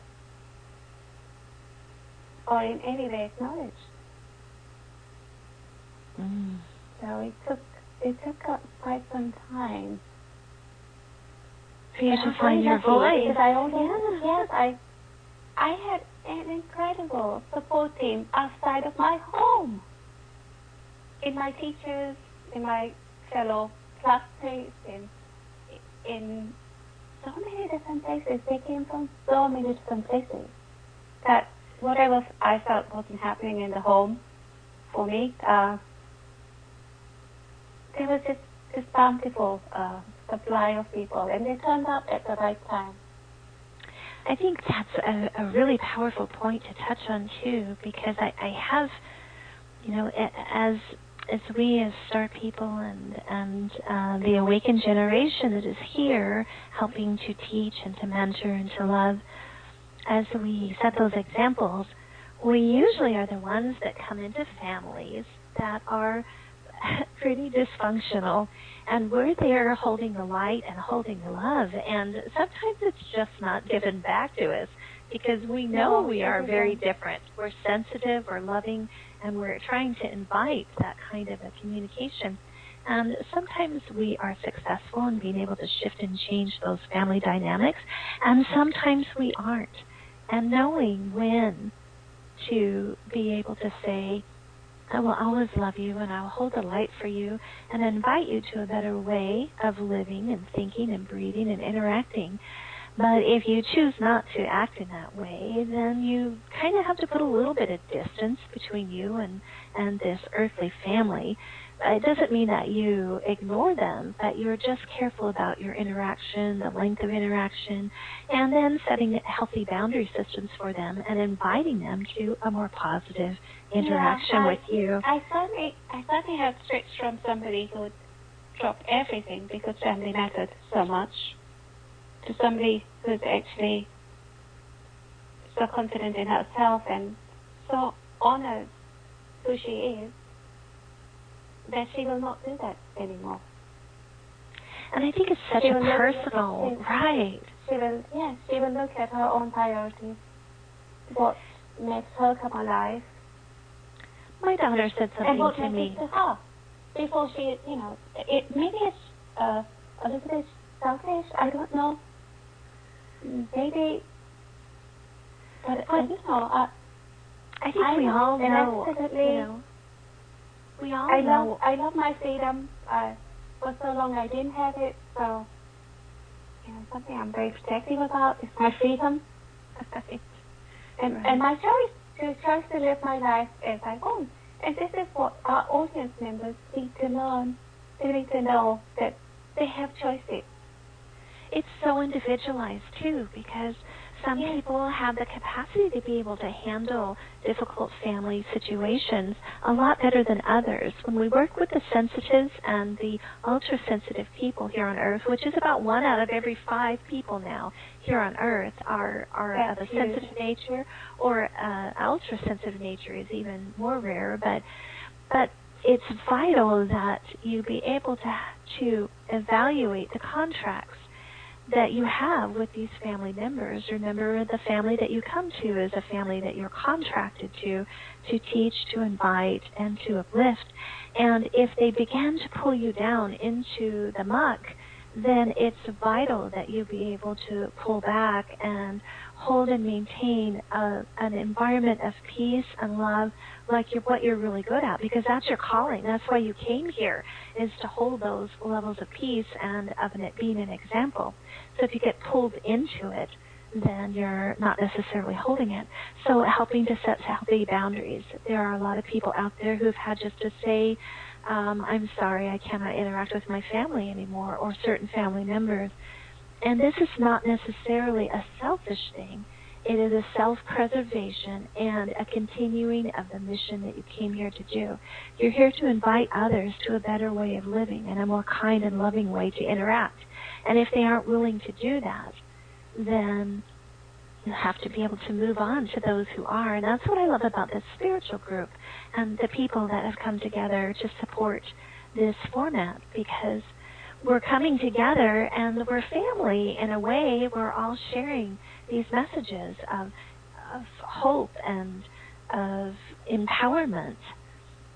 or in any way acknowledged. So it took quite some time for you to find your voice. Because I had an incredible support team outside of my home. In my teachers, in my fellow classmates, in so many different places. They came from so many different places that whatever I felt wasn't happening in the home for me, there was just this bountiful supply of people, and they turned up at the right time. I think that's a really powerful point to touch on too, because I have, as we as Star People and the awakened generation that is here, helping to teach and to mentor and to love, as we set those examples, we usually are the ones that come into families that are pretty dysfunctional, and we're there holding the light and holding the love, and sometimes it's just not given back to us because we know we are very different. We're sensitive, we're loving, and we're trying to invite that kind of a communication. And sometimes we are successful in being able to shift and change those family dynamics, and sometimes we aren't. And knowing when to be able to say, I will always love you, and I will hold the light for you and invite you to a better way of living and thinking and breathing and interacting. But if you choose not to act in that way, then you kind of have to put a little bit of distance between you and this earthly family. It doesn't mean that you ignore them, but you're just careful about your interaction, the length of interaction, and then setting healthy boundary systems for them and inviting them to a more positive interaction with you. I certainly have switched from somebody who dropped everything because family mattered so much, to somebody who's actually so confident in herself and so honors who she is, that she will not do that anymore. And I think it's such a personal, right. She will look at her own priorities, what makes her come alive. My daughter said something to me. To her before she, maybe it's a little bit selfish, I don't know. Maybe, but I don't know. I think we all know. We all know. I love my freedom. For so long I didn't have it, so something I'm very protective about is my freedom. And my choice to live my life as I want. And this is what our audience members need to learn. They need to know that they have choices. It's so individualized too, because some people have the capacity to be able to handle difficult family situations a lot better than others. When we work with the sensitives and the ultra-sensitive people here on Earth, which is about 1 out of every 5 people now here on Earth are of a sensitive nature, or ultra-sensitive nature is even more rare, but it's vital that you be able to evaluate the contracts that you have with these family members. Remember, the family that you come to is a family that you're contracted to teach, to invite, and to uplift. And if they begin to pull you down into the muck, then it's vital that you be able to pull back and hold and maintain an environment of peace and love, like what you're really good at, because that's your calling. That's why you came here, is to hold those levels of peace and of it being an example. So if you get pulled into it, then you're not necessarily holding it. So helping to set healthy boundaries. There are a lot of people out there who've had just to say, I'm sorry, I cannot interact with my family anymore, or certain family members. And this is not necessarily a selfish thing. It is a self-preservation and a continuing of the mission that you came here to do. You're here to invite others to a better way of living and a more kind and loving way to interact. And if they aren't willing to do that, then you have to be able to move on to those who are. And that's what I love about this spiritual group and the people that have come together to support this format, because we're coming together and we're family in a way. We're all sharing these messages of hope and of empowerment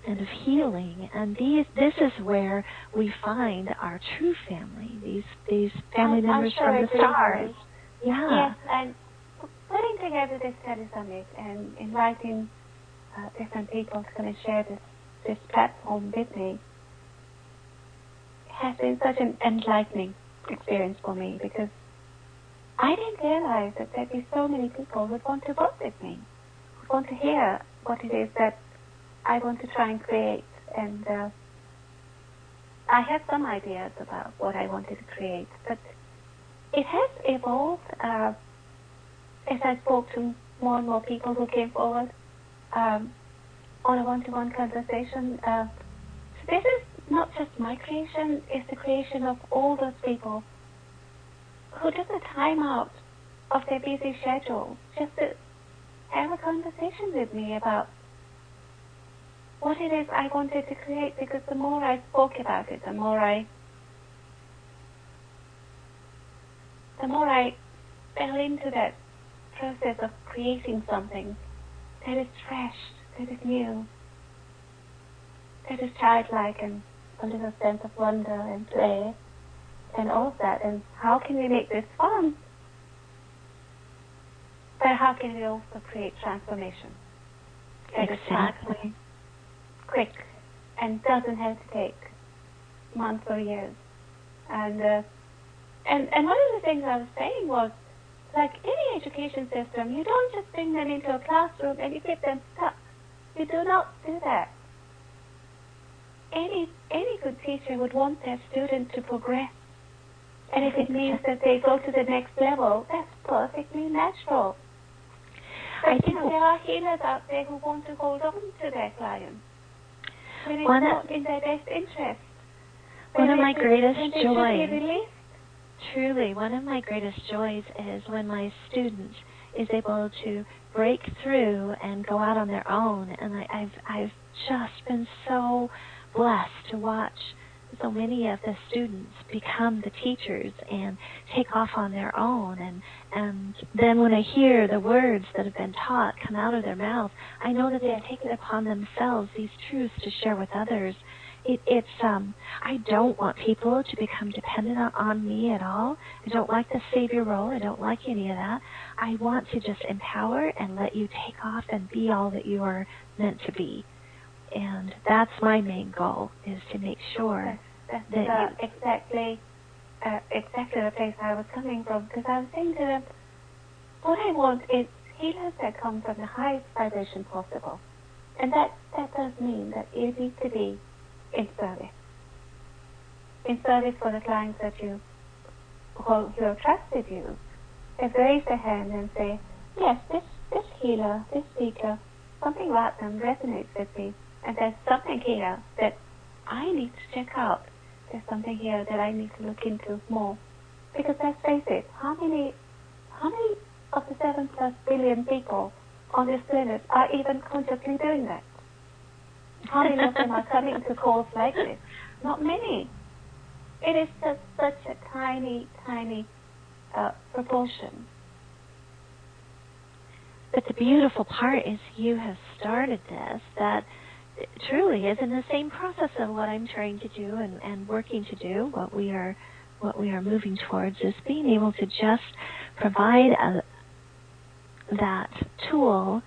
and of healing. And this is where we find our true family, these family members from the stars. Yeah. Yes, and putting together this study summit and inviting different people to come and share this platform with me has been such an enlightening experience for me, because I didn't realize that there'd be so many people who want to work with me, who want to hear what it is that I want to try and create. And I have some ideas about what I wanted to create, but it has evolved as I spoke to more and more people who came forward on a one-to-one conversation. So this is not just my creation, it's the creation of all those people who took the time out of their busy schedule just to have a conversation with me about what it is I wanted to create. Because the more I spoke about it, the more I fell into that process of creating something that is fresh, that is new, that is childlike, and a little sense of wonder and play and all of that. And how can we make this fun? But how can we also create transformation that is exactly quick and doesn't have to take months or years? And one of the things I was saying was, like any education system, you don't just bring them into a classroom and you keep them stuck. You do not do that. Any good teacher would want their student to progress. And if it means that they go to the next level, that's perfectly natural. But there are healers out there who want to hold on to their clients when it's not in their best interest. One of my greatest joys, released. truly, one of my greatest joys is when my student is able to break through and go out on their own. And I've just been so blessed to watch so many of the students become the teachers and take off on their own. And then when I hear the words that have been taught come out of their mouth, I know that they have taken upon themselves these truths to share with others. I don't want people to become dependent on me at all. I don't like the savior role. I don't like any of that. I want to just empower and let you take off and be all that you are meant to be. And that's my main goal, is to make sure that's that exactly the place I was coming from, because I was saying to them, what I want is healers that come from the highest vibration possible. And that does mean that you need to be in service. In service for the clients that who have trusted you. They raise their hand and say, yes, this healer, this speaker, something about them resonates with me. And there's something here that I need to check out. There's something here that I need to look into more. Because let's face it, how many of the 7+ billion people on this planet are even consciously doing that? How many of them are coming to calls like this? Not many. It is just such a tiny proportion. But the beautiful part is you have started this that truly is in the same process of what I'm trying to do and working to do. What we are moving towards is being able to just provide that tool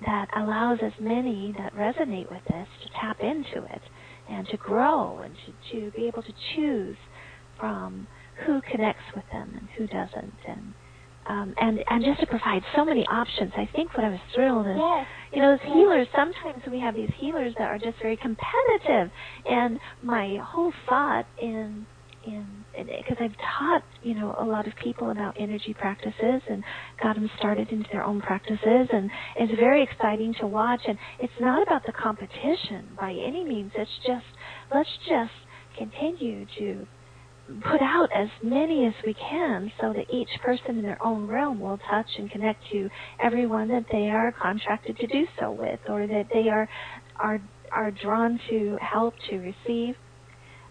that allows as many that resonate with this to tap into it and to grow and to be able to choose from who connects with them and who doesn't, and just to provide so many options. I think what I was thrilled is, as healers, sometimes we have these healers that are just very competitive, and my whole thought because I've taught, a lot of people about energy practices and got them started into their own practices, and it's very exciting to watch. And it's not about the competition by any means. It's just, let's just continue to put out as many as we can so that each person in their own realm will touch and connect to everyone that they are contracted to do so with, or that they are drawn to help to receive.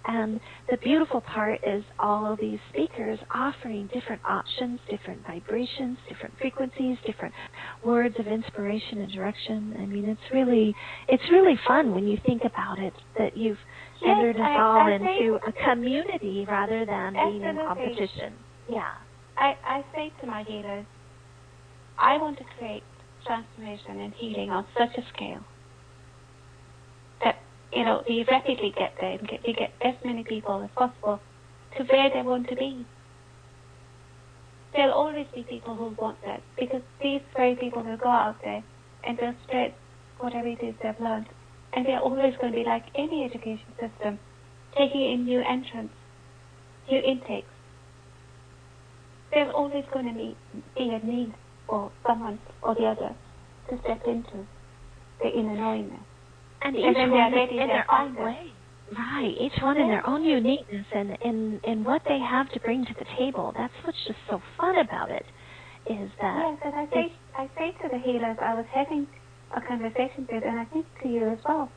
And the beautiful part is all of these speakers offering different options, different vibrations, different frequencies, different words of inspiration and direction. I mean, it's really fun when you think about it, that you've entered us all into a community rather than being in competition. Yeah. I say to my healers, I want to create transformation and healing on such a scale that we rapidly get there and we get as many people as possible to where they want to be. There'll always be people who want that, because these very people will go out there and they'll spread whatever it is they've learned. And they're always going to be like any education system, taking in new entrants, new intakes. There's always going to be a need for someone or the other to step into the inner knowingness. And each one in their own way. Right, each one in their own uniqueness and in what they have to bring to the table. That's what's just so fun about it, is that... Yes, and I say to the healers I was having a conversation with, and I think to you as well,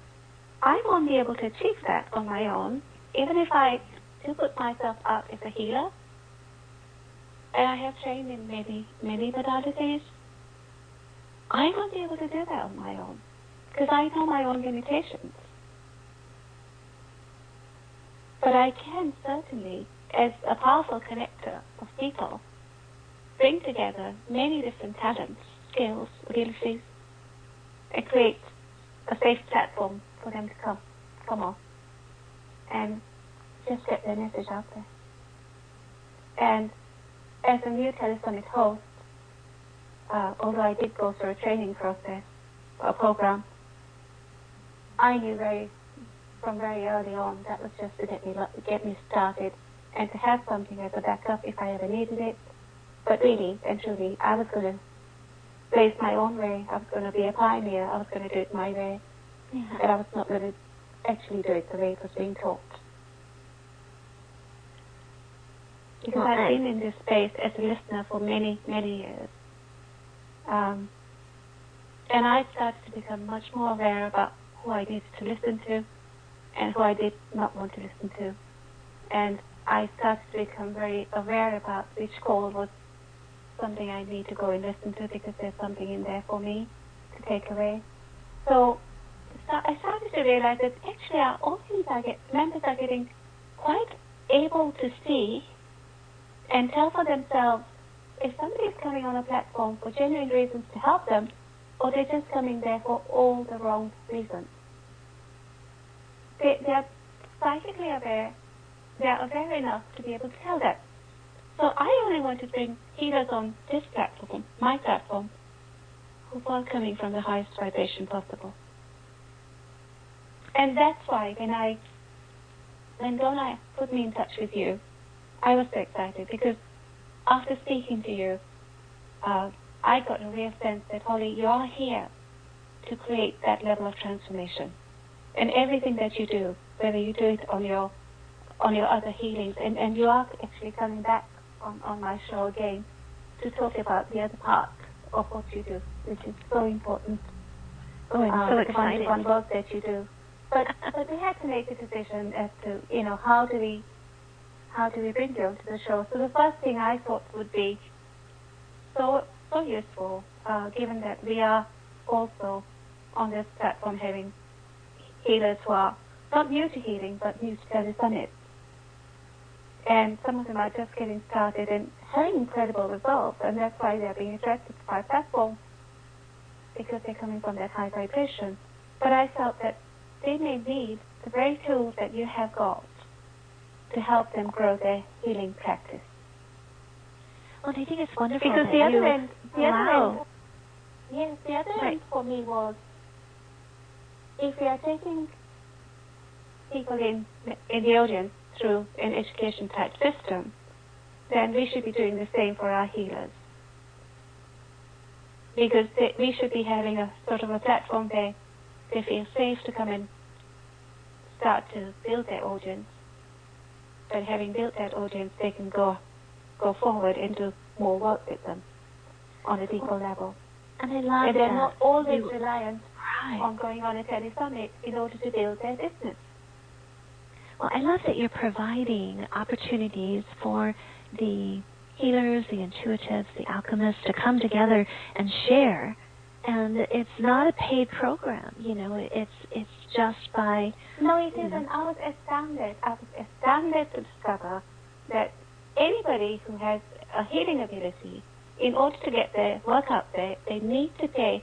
I won't be able to achieve that on my own, even if I do put myself out as a healer, and I have trained in many modalities. I won't be able to do that on my own, because I know my own limitations. But I can certainly, as a powerful connector of people, bring together many different talents, skills, abilities, and create a safe platform for them to come off and just get their message out there. And as a new Telesummit host, although I did go through a training process, a program, I knew from very early on that was just to get me started and to have something as a backup if I ever needed it. But really and truly, I was going to blaze my own way. I was going to be a pioneer. I was going to do it my way. Yeah. And I was not going to actually do it the way it was being taught. because I've been in this space as a listener for many, many years. And I started to become much more aware about who I needed to listen to and who I did not want to listen to. And I started to become very aware about which call was something I need to go and listen to because there's something in there for me to take away. So I started to realize that actually our audience members are getting quite able to see and tell for themselves if somebody is coming on a platform for genuine reasons to help them, or they're just coming there for all the wrong reasons. They are psychically aware. They are aware enough to be able to tell that. So I only want to bring healers on this platform, my platform, who are coming from the highest vibration possible. And that's why when Donna put me in touch with you, I was so excited because after speaking to you, I got a real sense that, Holly, you are here to create that level of transformation. And everything that you do, whether you do it on your other healings, and you are actually coming back on my show again to talk about the other part of what you do, which is so important. Oh, I'm so excited. The one work that you do. But we had to make a decision as to, how do we bring you onto the show. So the first thing I thought would be so useful, given that we are also on this platform having healers who are not new to healing, but new to Teleconnect. And some of them are just getting started and having incredible results, and that's why they're being attracted to our platform, because they're coming from that high vibration. But I felt that they may need the very tools that you have got to help them grow their healing practice. Well, I think it's wonderful because that the other right. end for me was, if we are taking people in the audience through an education type system, then we should be doing the same for our healers. Because we should be having a sort of a platform there they feel safe to come and start to build their audience. But having built that audience, they can go forward and do more work with them on a deeper level. And I love and they're not always reliant right. on going on a telesummit in order to build their business. Well, I love that you're providing opportunities for the healers, the intuitives, the alchemists to come together and share. And it's not a paid program, it's just by... No, it isn't. I was astounded to discover that anybody who has a healing ability, in order to get their work out there, they need to pay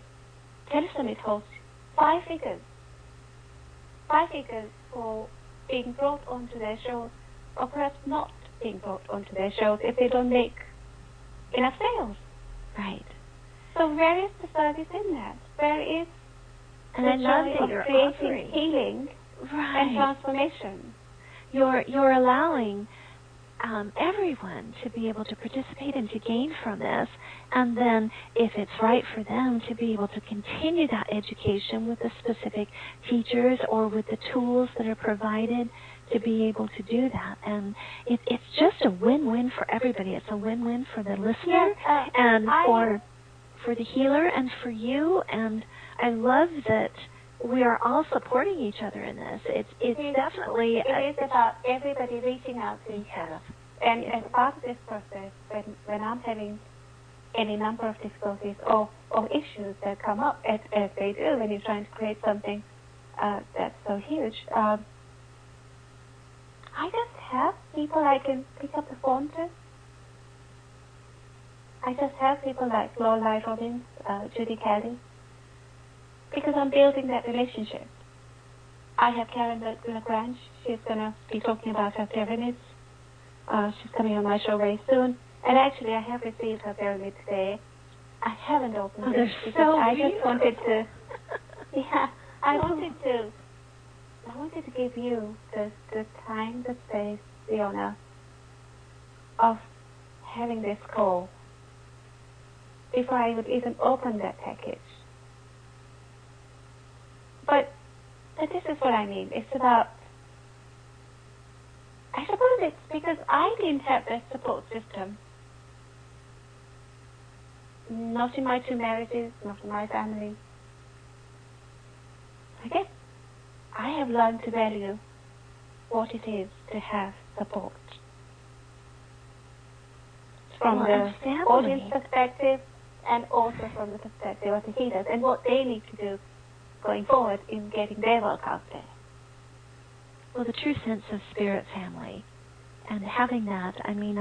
telesummit hosts 5 figures. 5 figures for being brought onto their shows, or perhaps not being brought onto their shows if they don't make enough sales. Right. So where is the service in that? Where is the joy of creating offering healing and transformation? You're allowing everyone to be able to participate and to gain from this, and then if it's right for them to be able to continue that education with the specific teachers or with the tools that are provided to be able to do that. And it's just a win-win for everybody. It's a win-win for the listener and for the healer and for you. And I love that we are all supporting each other in this. It's definitely... It is about everybody reaching out to each other. And as part of this process, when I'm having any number of difficulties or issues that come up, as they do when you're trying to create something that's so huge, I just have people I can pick up the phone to. I just have people like Lola Robbins, Judy Kelly, because I'm building that relationship. I have Karen LaGrange. She's going to be talking about her pyramids. She's coming on my show very soon. And actually, I have received her pyramid today. I haven't opened it because I just wanted to. I wanted to give you the time, the space, the honor of having this call before I would even open that package. But this is what I mean. It's about, I suppose it's because I didn't have that support system. Not in my 2 marriages, not in my family. I guess I have learned to value what it is to have support. From the audience perspective and also from the perspective of the healers and what they need to do going forward in getting their work out there. Well, the true sense of spirit family, and having that, I mean,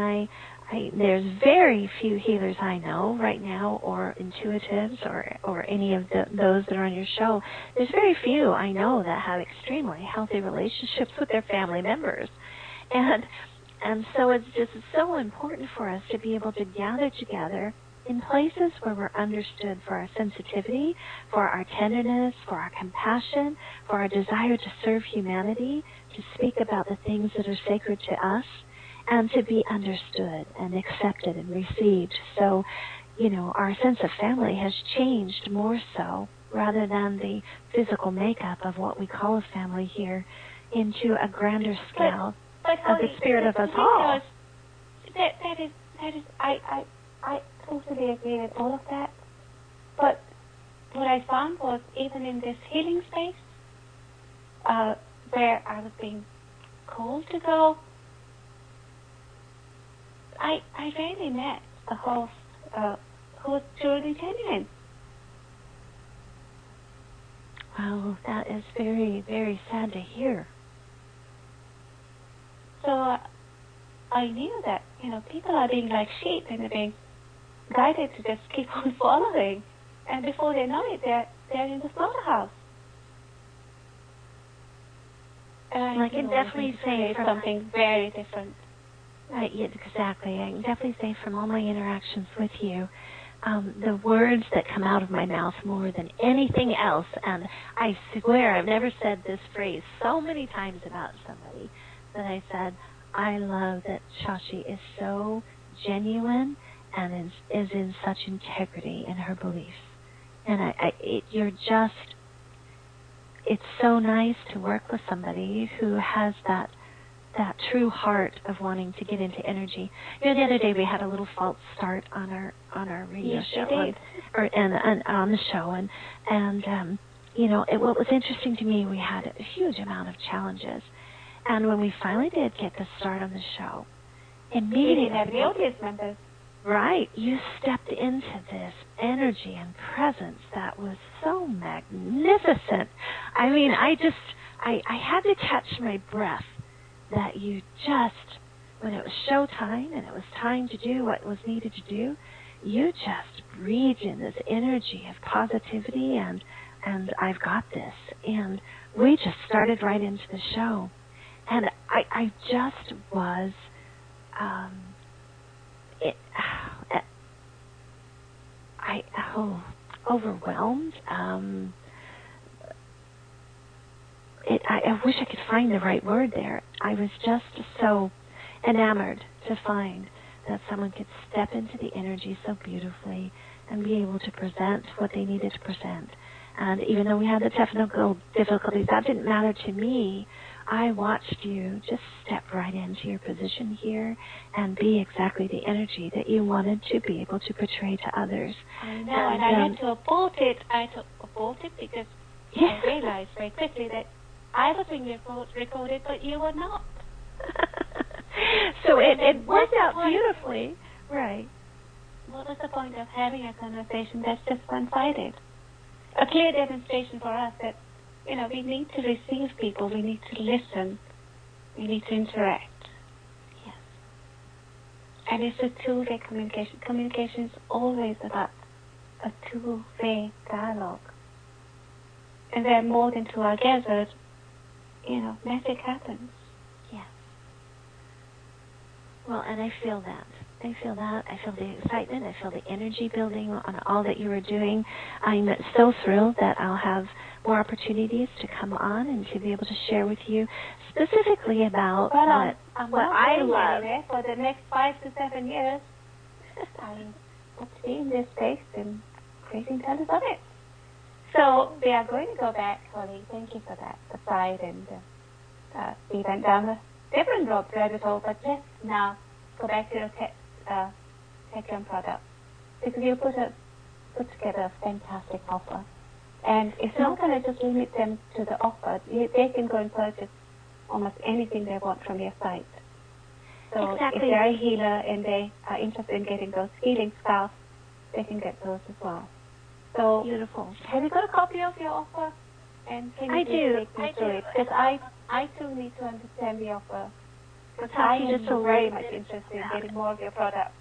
there's very few healers I know right now, or intuitives, or any of those that are on your show. There's very few I know that have extremely healthy relationships with their family members, and so it's just so important for us to be able to gather together in places where we're understood for our sensitivity, for our tenderness, for our compassion, for our desire to serve humanity, to speak about the things that are sacred to us, and to be understood and accepted and received. So, our sense of family has changed more so, rather than the physical makeup of what we call a family here, into a grander scale of the spirit of us all. That is, I totally agree with all of that. But what I found was, even in this healing space, where I was being called to go, I rarely met a host who was truly genuine. Wow, that is very, very sad to hear. So I knew that, people are being like sheep and they're being guided to just keep on following. And before they know it, they're in the slaughterhouse. And I can definitely say from something very different. Yeah, exactly. I can definitely say from all my interactions with you, the words that come out of my mouth more than anything else, and I swear I've never said this phrase so many times about somebody, that I said, I love that Shashi is so genuine and is in such integrity in her beliefs. And it's so nice to work with somebody who has that true heart of wanting to get into energy. The other day we had a little false start on our radio show, and on the show, and what was interesting to me, we had a huge amount of challenges, and when we finally did get the start on the show, immediately, the audience members. Right, you stepped into this energy and presence that was so magnificent. I mean, I had to catch my breath. That you just, when it was showtime and it was time to do what was needed to do, you just breathed in this energy of positivity and I've got this. And we just started right into the show. And I just was, overwhelmed. I wish I could find the right word there. I was just so enamored to find that someone could step into the energy so beautifully and be able to present what they needed to present. And even though we had the technical difficulties, that didn't matter to me. I watched you just step right into your position here and be exactly the energy that you wanted to be able to portray to others. I know, and I had to abort it. I had to abort it because I realized very quickly that I was being recorded, but you were not. So it worked out beautifully. Right. What was the point of having a conversation that's just one-sided? A clear demonstration for us that, we need to receive people, we need to listen, we need to interact. Yes. And it's a two-way communication. Communication is always about a two-way dialogue. And where more than two are gathered, magic happens. Yes. Well, and I feel that. I feel the excitement. I feel the energy building on all that you are doing. I'm so thrilled that I'll have more opportunities to come on and to be able to share with you specifically about what I love. For the next 5 to 7 years, I hope to be in this space and creating tons of it. So we are going to go back, Holly. Thank you for that aside, and we went down the different wherewithal, but let's now go back to your Tachyon product, because you put together a fantastic offer. And it's not going to just limit them to the offer. They can go and purchase almost anything they want from your site. So exactly. if they're a healer and they are interested in getting those healing scarves, they can get those as well. So beautiful. Have you got a copy of your offer? And can you take me through it? Because I too need to understand the offer. Because I am very much interested in getting more of your products.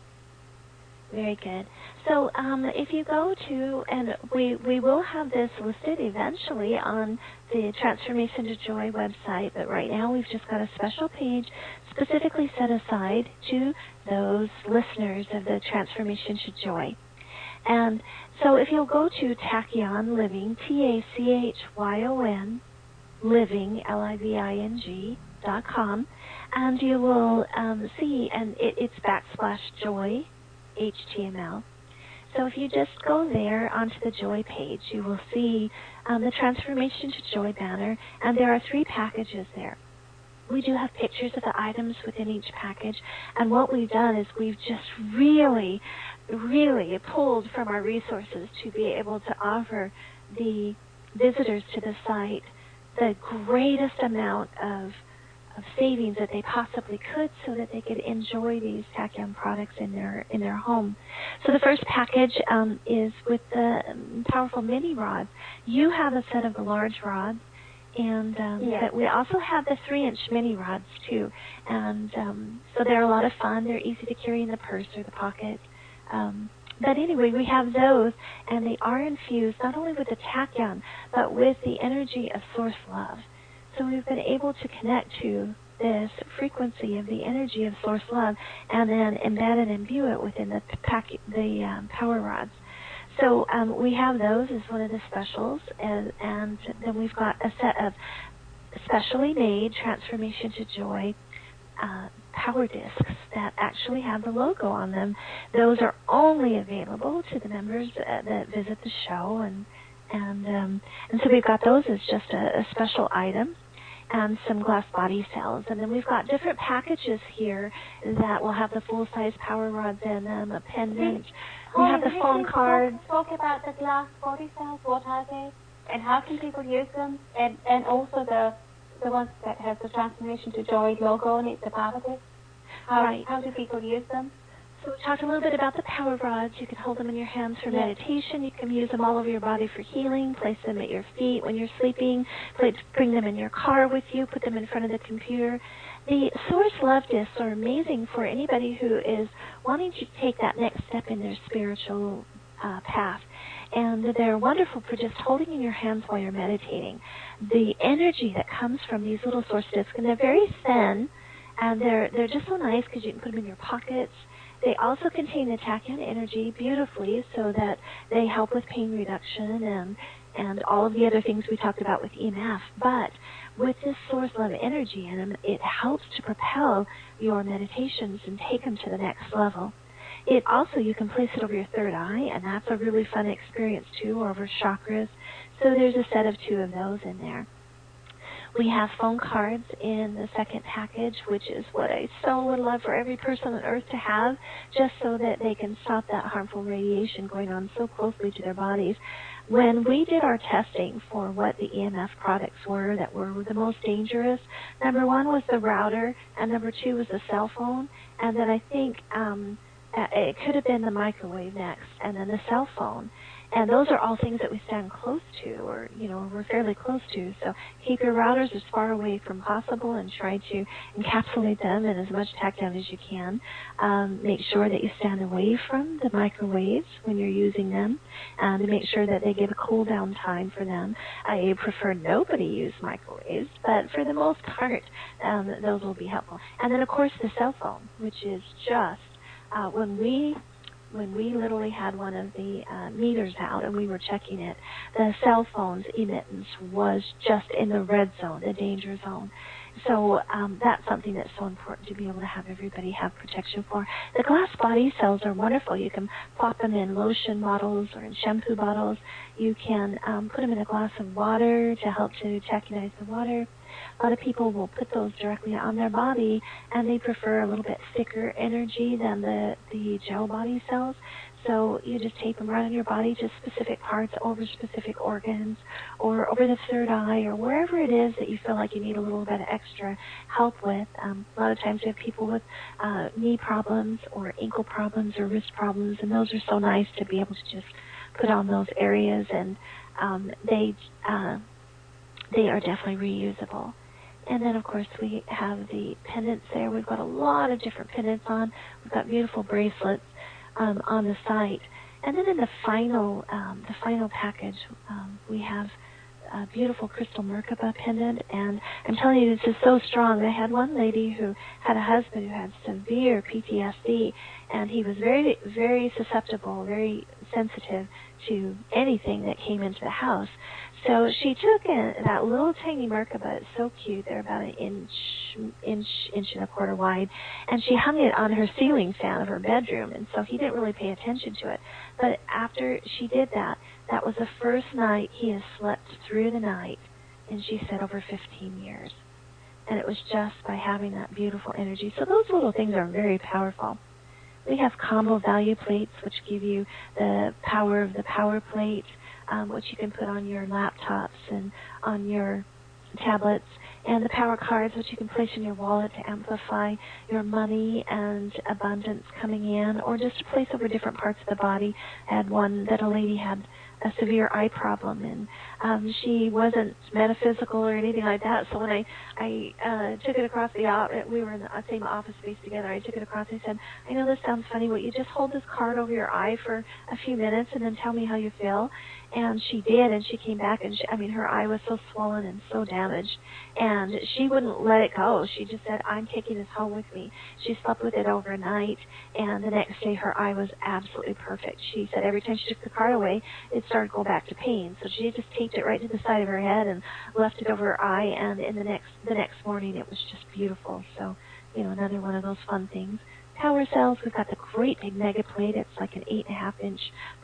Very good. So if you go to, and we will have this listed eventually on the Transformation to Joy website, but right now we've just got a special page specifically set aside to those listeners of the Transformation to Joy. And so if you'll go to Tachyon Living, Tachyon Living, LIVING.com, and you will see, and it's /joy, HTML. So if you just go there onto the Joy page, you will see the Transformation to Joy banner, and there are 3 packages there. We do have pictures of the items within each package, and what we've done is we've just really pulled from our resources to be able to offer the visitors to the site the greatest amount of savings that they possibly could, so that they could enjoy these Tachyon products in their home. So the first package is with the powerful mini rods. You have a set of the large rods, and but we also have the 3-inch mini rods too. And so they're a lot of fun. They're easy to carry in the purse or the pocket. But anyway, we have those, and they are infused not only with the Tachyon, but with the energy of Source Love. So we've been able to connect to this frequency of the energy of Source Love, and then embed and imbue it within the power rods. So we have those as one of the specials, and then we've got a set of specially made Transformation to Joy power discs that actually have the logo on them. Those are only available to the members that visit the show, and so we've got those as just a special item, and some glass body cells. And then we've got different packages here that will have the full-size power rods in them, a pendant. We have the phone cards. Talk about the glass body cells. What are they, and how can people use them? And also the ones that have the Transformation to Joy logo on it, the power discs. How do people use them? So we talked a little bit about the power rods. You can hold them in your hands for meditation. You can use them all over your body for healing. Place them at your feet when you're sleeping. Bring them in your car with you. Put them in front of the computer. The Source Love discs are amazing for anybody who is wanting to take that next step in their spiritual path. And they're wonderful for just holding in your hands while you're meditating. The energy that comes from these little Source discs, and they're very thin, and they're just so nice because you can put them in your pockets. They also contain the Tachyon energy beautifully, so that they help with pain reduction and all of the other things we talked about with EMF. But with this Source Love energy in them, it helps to propel your meditations and take them to the next level. It also, you can place it over your third eye, and that's a really fun experience too, or over chakras. So there's a set of 2 of those in there. We have phone cards in the second package, which is what I so would love for every person on earth to have, just so that they can stop that harmful radiation going on so closely to their bodies. When we did our testing for what the EMF products were that were the most dangerous, number 1 was the router, and number 2 was the cell phone, and then I think it could have been the microwave next, and then the cell phone. And those are all things that we stand close to, or, we're fairly close to. So keep your routers as far away from possible, and try to encapsulate them in as much Tachyon as you can. Make sure that you stand away from the microwaves when you're using them, and make sure that they give a cool down time for them. I prefer nobody use microwaves, but for the most part, those will be helpful. And then, of course, the cell phone, which is just, when we literally had one of the meters out and we were checking it, the cell phone's emittance was just in the red zone, the danger zone. So that's something that's so important to be able to have everybody have protection for. The glass body cells are wonderful. You can pop them in lotion bottles or in shampoo bottles. You can put them in a glass of water to help to Tachyonize the water. A lot of people will put those directly on their body, and they prefer a little bit thicker energy than the gel body cells. So you just tape them right on your body to specific parts, over specific organs, or over the third eye, or wherever it is that you feel like you need a little bit of extra help with. A lot of times we have people with knee problems or ankle problems or wrist problems, and those are so nice to be able to just put on those areas, and they are definitely reusable. And then, of course, we have the pendants there. We've got a lot of different pendants on. We've got beautiful bracelets on the site. And then in the final package, we have a beautiful crystal Merkabah pendant. And I'm telling you, this is so strong. I had one lady who had a husband who had severe PTSD, and he was very, very susceptible, very sensitive to anything that came into the house. So she took that little tiny Merkabah. It's so cute. They're about an inch and a quarter wide, and she hung it on her ceiling fan of her bedroom. And so he didn't really pay attention to it. But after she did that, that was the first night he has slept through the night, and she said over 15 years. And it was just by having that beautiful energy. So those little things are very powerful. We have combo value plates, which give you the power of the power plate, which you can put on your laptops and on your tablets, and the power cards, which you can place in your wallet to amplify your money and abundance coming in, or just to place over different parts of the body. I had one that a lady had a severe eye problem, and she wasn't metaphysical or anything like that. So when I took it across we were in the same office space together. I took it across and I said, I know this sounds funny, but you just hold this card over your eye for a few minutes and then tell me how you feel. And she did, and she came back, and her eye was so swollen and so damaged, and she wouldn't let it go. She just said, I'm taking this home with me. She slept with it overnight, and the next day her eye was absolutely perfect. She said every time she took the card away, it started to go back to pain. So she just taped it right to the side of her head and left it over her eye, and in the next morning it was just beautiful. So, another one of those fun things. Power cells, we've got the great big mega plate. It's like an 8.5-inch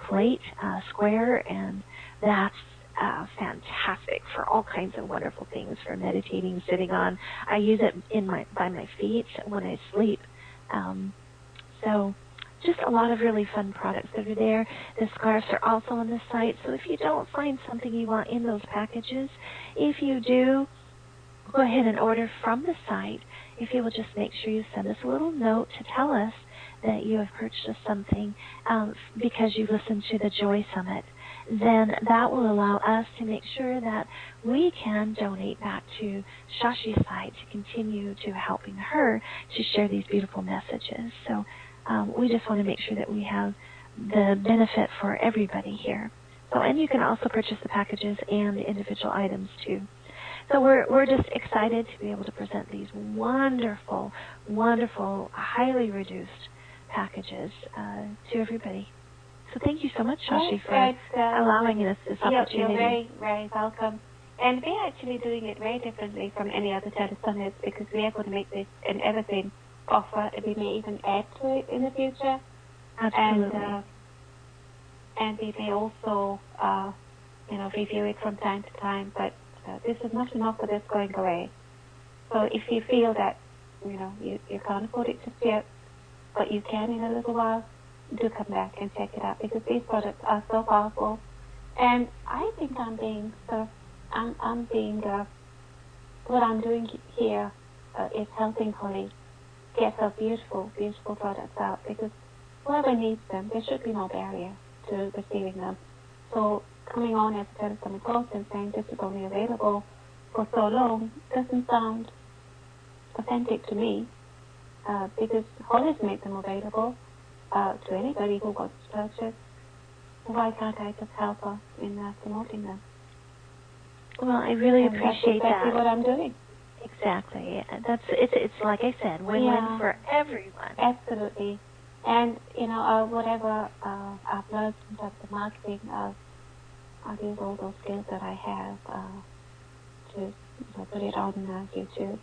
plate, square, and that's fantastic for all kinds of wonderful things, for meditating, sitting on. I use it by my feet when I sleep. So just a lot of really fun products that are there. The scarves are also on the site. So if you don't find something you want in those packages, if you do, go ahead and order from the site. If you will just make sure you send us a little note to tell us that you have purchased something because you listened to the Joy Summit, then that will allow us to make sure that we can donate back to Shashi's site to continue to helping her to share these beautiful messages. So we just want to make sure that we have the benefit for everybody here. So, and you can also purchase the packages and the individual items too. So we're just excited to be able to present these wonderful, wonderful, highly reduced packages to everybody. So thank you so much, Shashi, for allowing us this opportunity. You're very, very welcome. And we're actually doing it very differently from any other summits, because we are going to make this an evergreen offer. We may even add to it in the future. Absolutely. And we may also, review it from time to time. But this is not an offer that's going away. So if you feel that, you can't afford it just yet, but you can in a little while, do come back and check it out, because these products are so powerful. And I think what I'm doing here is helping Holly get her beautiful, beautiful products out, because whoever needs them, there should be no barrier to receiving them. So coming on as a telephone host and saying this is only available for so long doesn't sound authentic to me, because Holly's made them available to anybody who wants to purchase. Why can't I just help her in promoting them? Well, I really appreciate that's exactly that. what I'm doing. Exactly. It's like I said, win-win for everyone. Absolutely. And whatever I've learned in terms of marketing, I'll use all those skills that I have to put it on YouTube,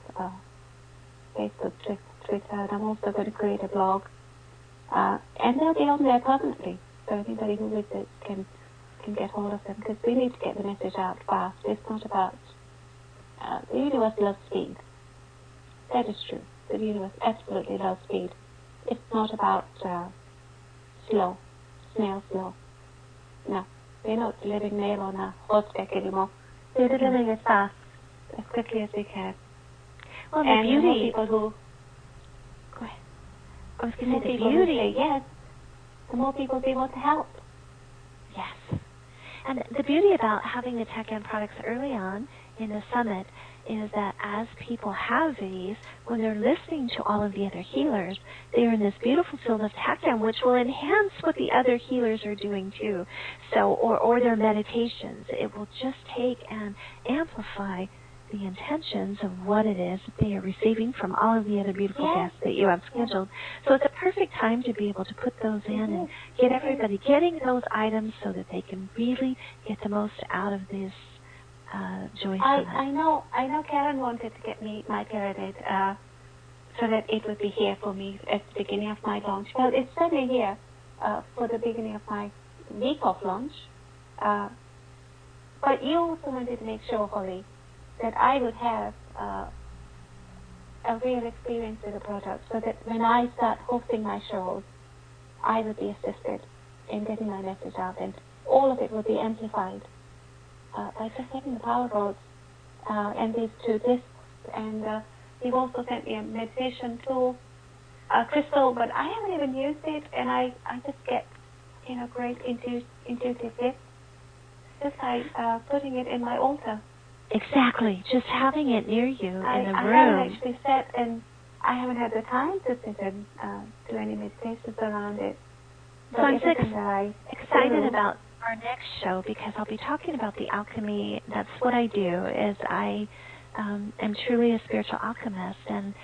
Facebook, Twitter, and I'm also going to create a blog. And they'll be on there permanently, so anybody who visits can get hold of them, because we need to get the message out fast. It's not about The universe loves speed. That is true. The universe absolutely loves speed. It's not about slow, snail slow. No, they're not delivering mail on a horseback anymore. They're delivering it fast, as quickly as they can. Well, the and beauty. The more people who. Go ahead. I was The going more to say the people beauty. who say yes, the more people they want to help. Yes. And the beauty about having the Tachyon products early on in the summit is that as people have these, when they're listening to all of the other healers, they're in this beautiful field of Tachyon, which will enhance what the other healers are doing too. So, or their meditations. It will just take and amplify the intentions of what it is that they are receiving from all of the other beautiful guests that you have scheduled. So it's a perfect time to be able to put those in and get everybody getting those items so that they can really get the most out of this Joy Summit. I know Karen wanted to get me my pyramid so that it would be here for me at the beginning of my launch. Well, it's certainly here for the beginning of my week of launch. But you also wanted to make sure, Holly, that I would have a real experience with the product so that when I start hosting my shows, I would be assisted in getting my message out, and all of it will be amplified by just having the power rods and these 2 discs. And you've also sent me a meditation tool, crystal, but I haven't even used it, and I just get great intuitive gifts just by putting it in my altar. Exactly, just having it near you in the I room. haven't actually sat, and I haven't had the time to sit and do any meditations around it. So I'm so excited about our next show because I'll be talking about the alchemy. That's what I do. Is I am truly a spiritual alchemist, and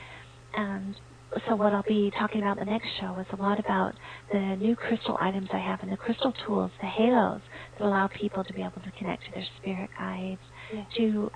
so what I'll be talking about the next show is a lot about the new crystal items I have and the crystal tools, the halos that allow people to be able to connect to their spirit guides. To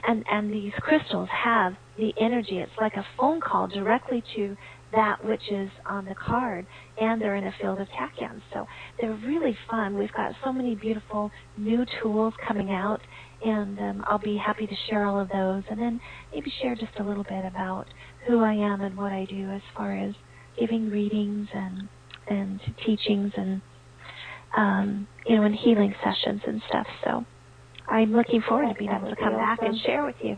and these crystals have the energy. It's like a phone call directly to that which is on the card, and they're in a field of Tachyon. So they're really fun. We've got so many beautiful new tools coming out, and I'll be happy to share all of those, and then maybe share just a little bit about who I am and what I do as far as giving readings and teachings and and healing sessions and stuff. So I'm looking forward to being able to come back and share with you.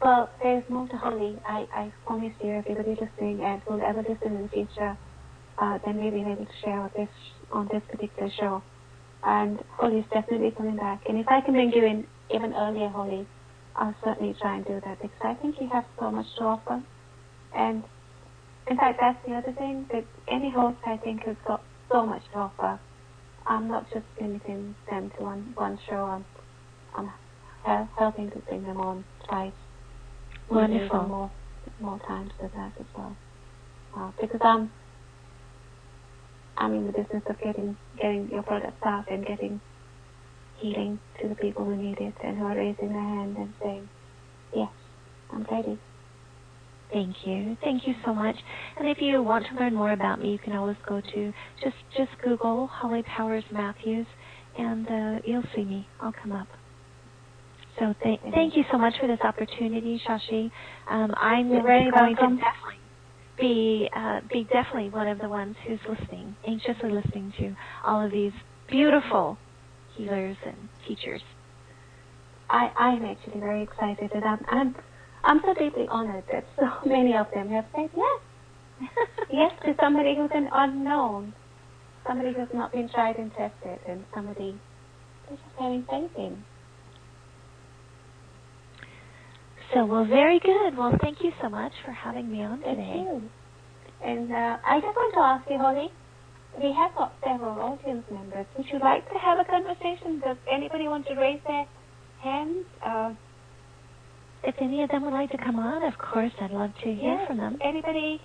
Well, there's more to Holly. I promise you, everybody listening and who will ever listen in the future, then we'll be able to share on this particular show. And Holly's definitely coming back. And if I can bring you in even earlier, Holly, I'll certainly try and do that because I think you have so much to offer. And in fact, that's the other thing, that any host, I think, has got so much to offer. I'm not just limiting them to one show. I'm helping to bring them on twice. Wonderful. More times than that as well. Because I'm in the business of getting your products out and getting healing to the people who need it and who are raising their hand and saying, yes, I'm ready. Thank you. Thank you so much. And if you want to learn more about me, you can always go to just Google Holly Powers Matthews, and you'll see me. I'll come up. So thank you so much for this opportunity, Shashi. I'm very going welcome. to definitely be definitely one of the ones who's listening, anxiously listening to all of these beautiful healers and teachers. I'm actually very excited, and I'm so deeply honored that so many of them have said yes. Yes to somebody who's an unknown, somebody who's not been tried and tested, and somebody who's just having faith in. So, well, very good. Well, thank you so much for having me on today. Thank you. And I just want to ask you, Holly, we have got several audience members. Would you like to have a conversation? Does anybody want to raise their hands? If any of them would like to come on, of course, I'd love to hear from them. Anybody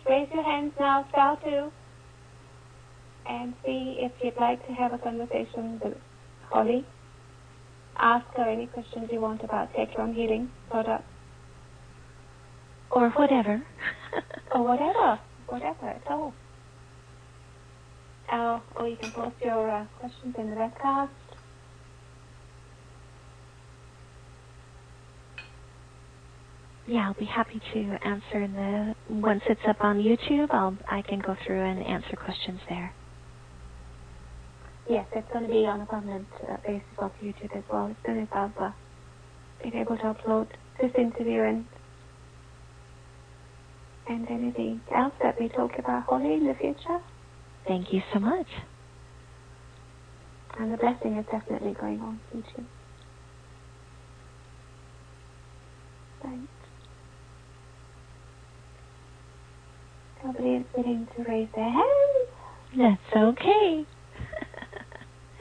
raise your hands now, star 2, and see if you'd like to have a conversation with Holly. Ask her any questions you want about Tachyon healing products. Or whatever. Or whatever at all. Or you can post your questions in the webcast. Yeah, I'll be happy to answer once it's up on YouTube, I can go through and answer questions there. Yes, it's going to be on a permanent basis of YouTube as well, as soon as I've been able to upload this interview and anything else that we talk about, Holly, in the future. Thank you so much. And the blessing is definitely going on YouTube. Thanks. Nobody is willing to raise their hand. That's okay.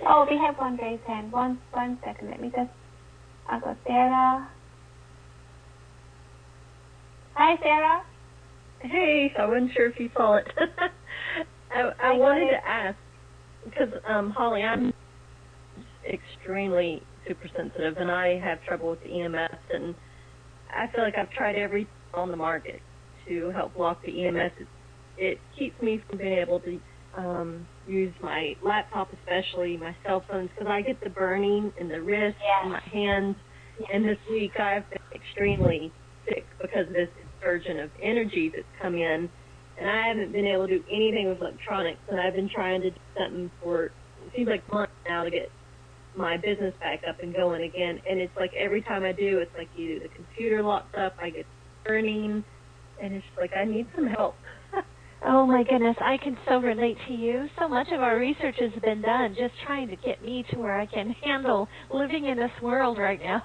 Oh, we have one raised hand. One second. Let me just... I've got Sarah. Hi, Sarah. Hey, I wasn't sure if you saw it. I wanted to ask, because, Holly, I'm extremely super sensitive, and I have trouble with the EMFs, and I feel like I've tried everything on the market to help block the EMFs. It keeps me from being able to use my laptop, especially my cell phones, because I get the burning in the wrists and my hands. And this week I've been extremely sick because of this surgeon of energy that's come in, and I haven't been able to do anything with electronics, and I've been trying to do something for, it seems like months now, to get my business back up and going again, and it's like every time I do, it's like either the computer locks up, I get burning, and it's like I need some help. Oh my goodness, I can so relate to you. So much of our research has been done just trying to get me to where I can handle living in this world right now.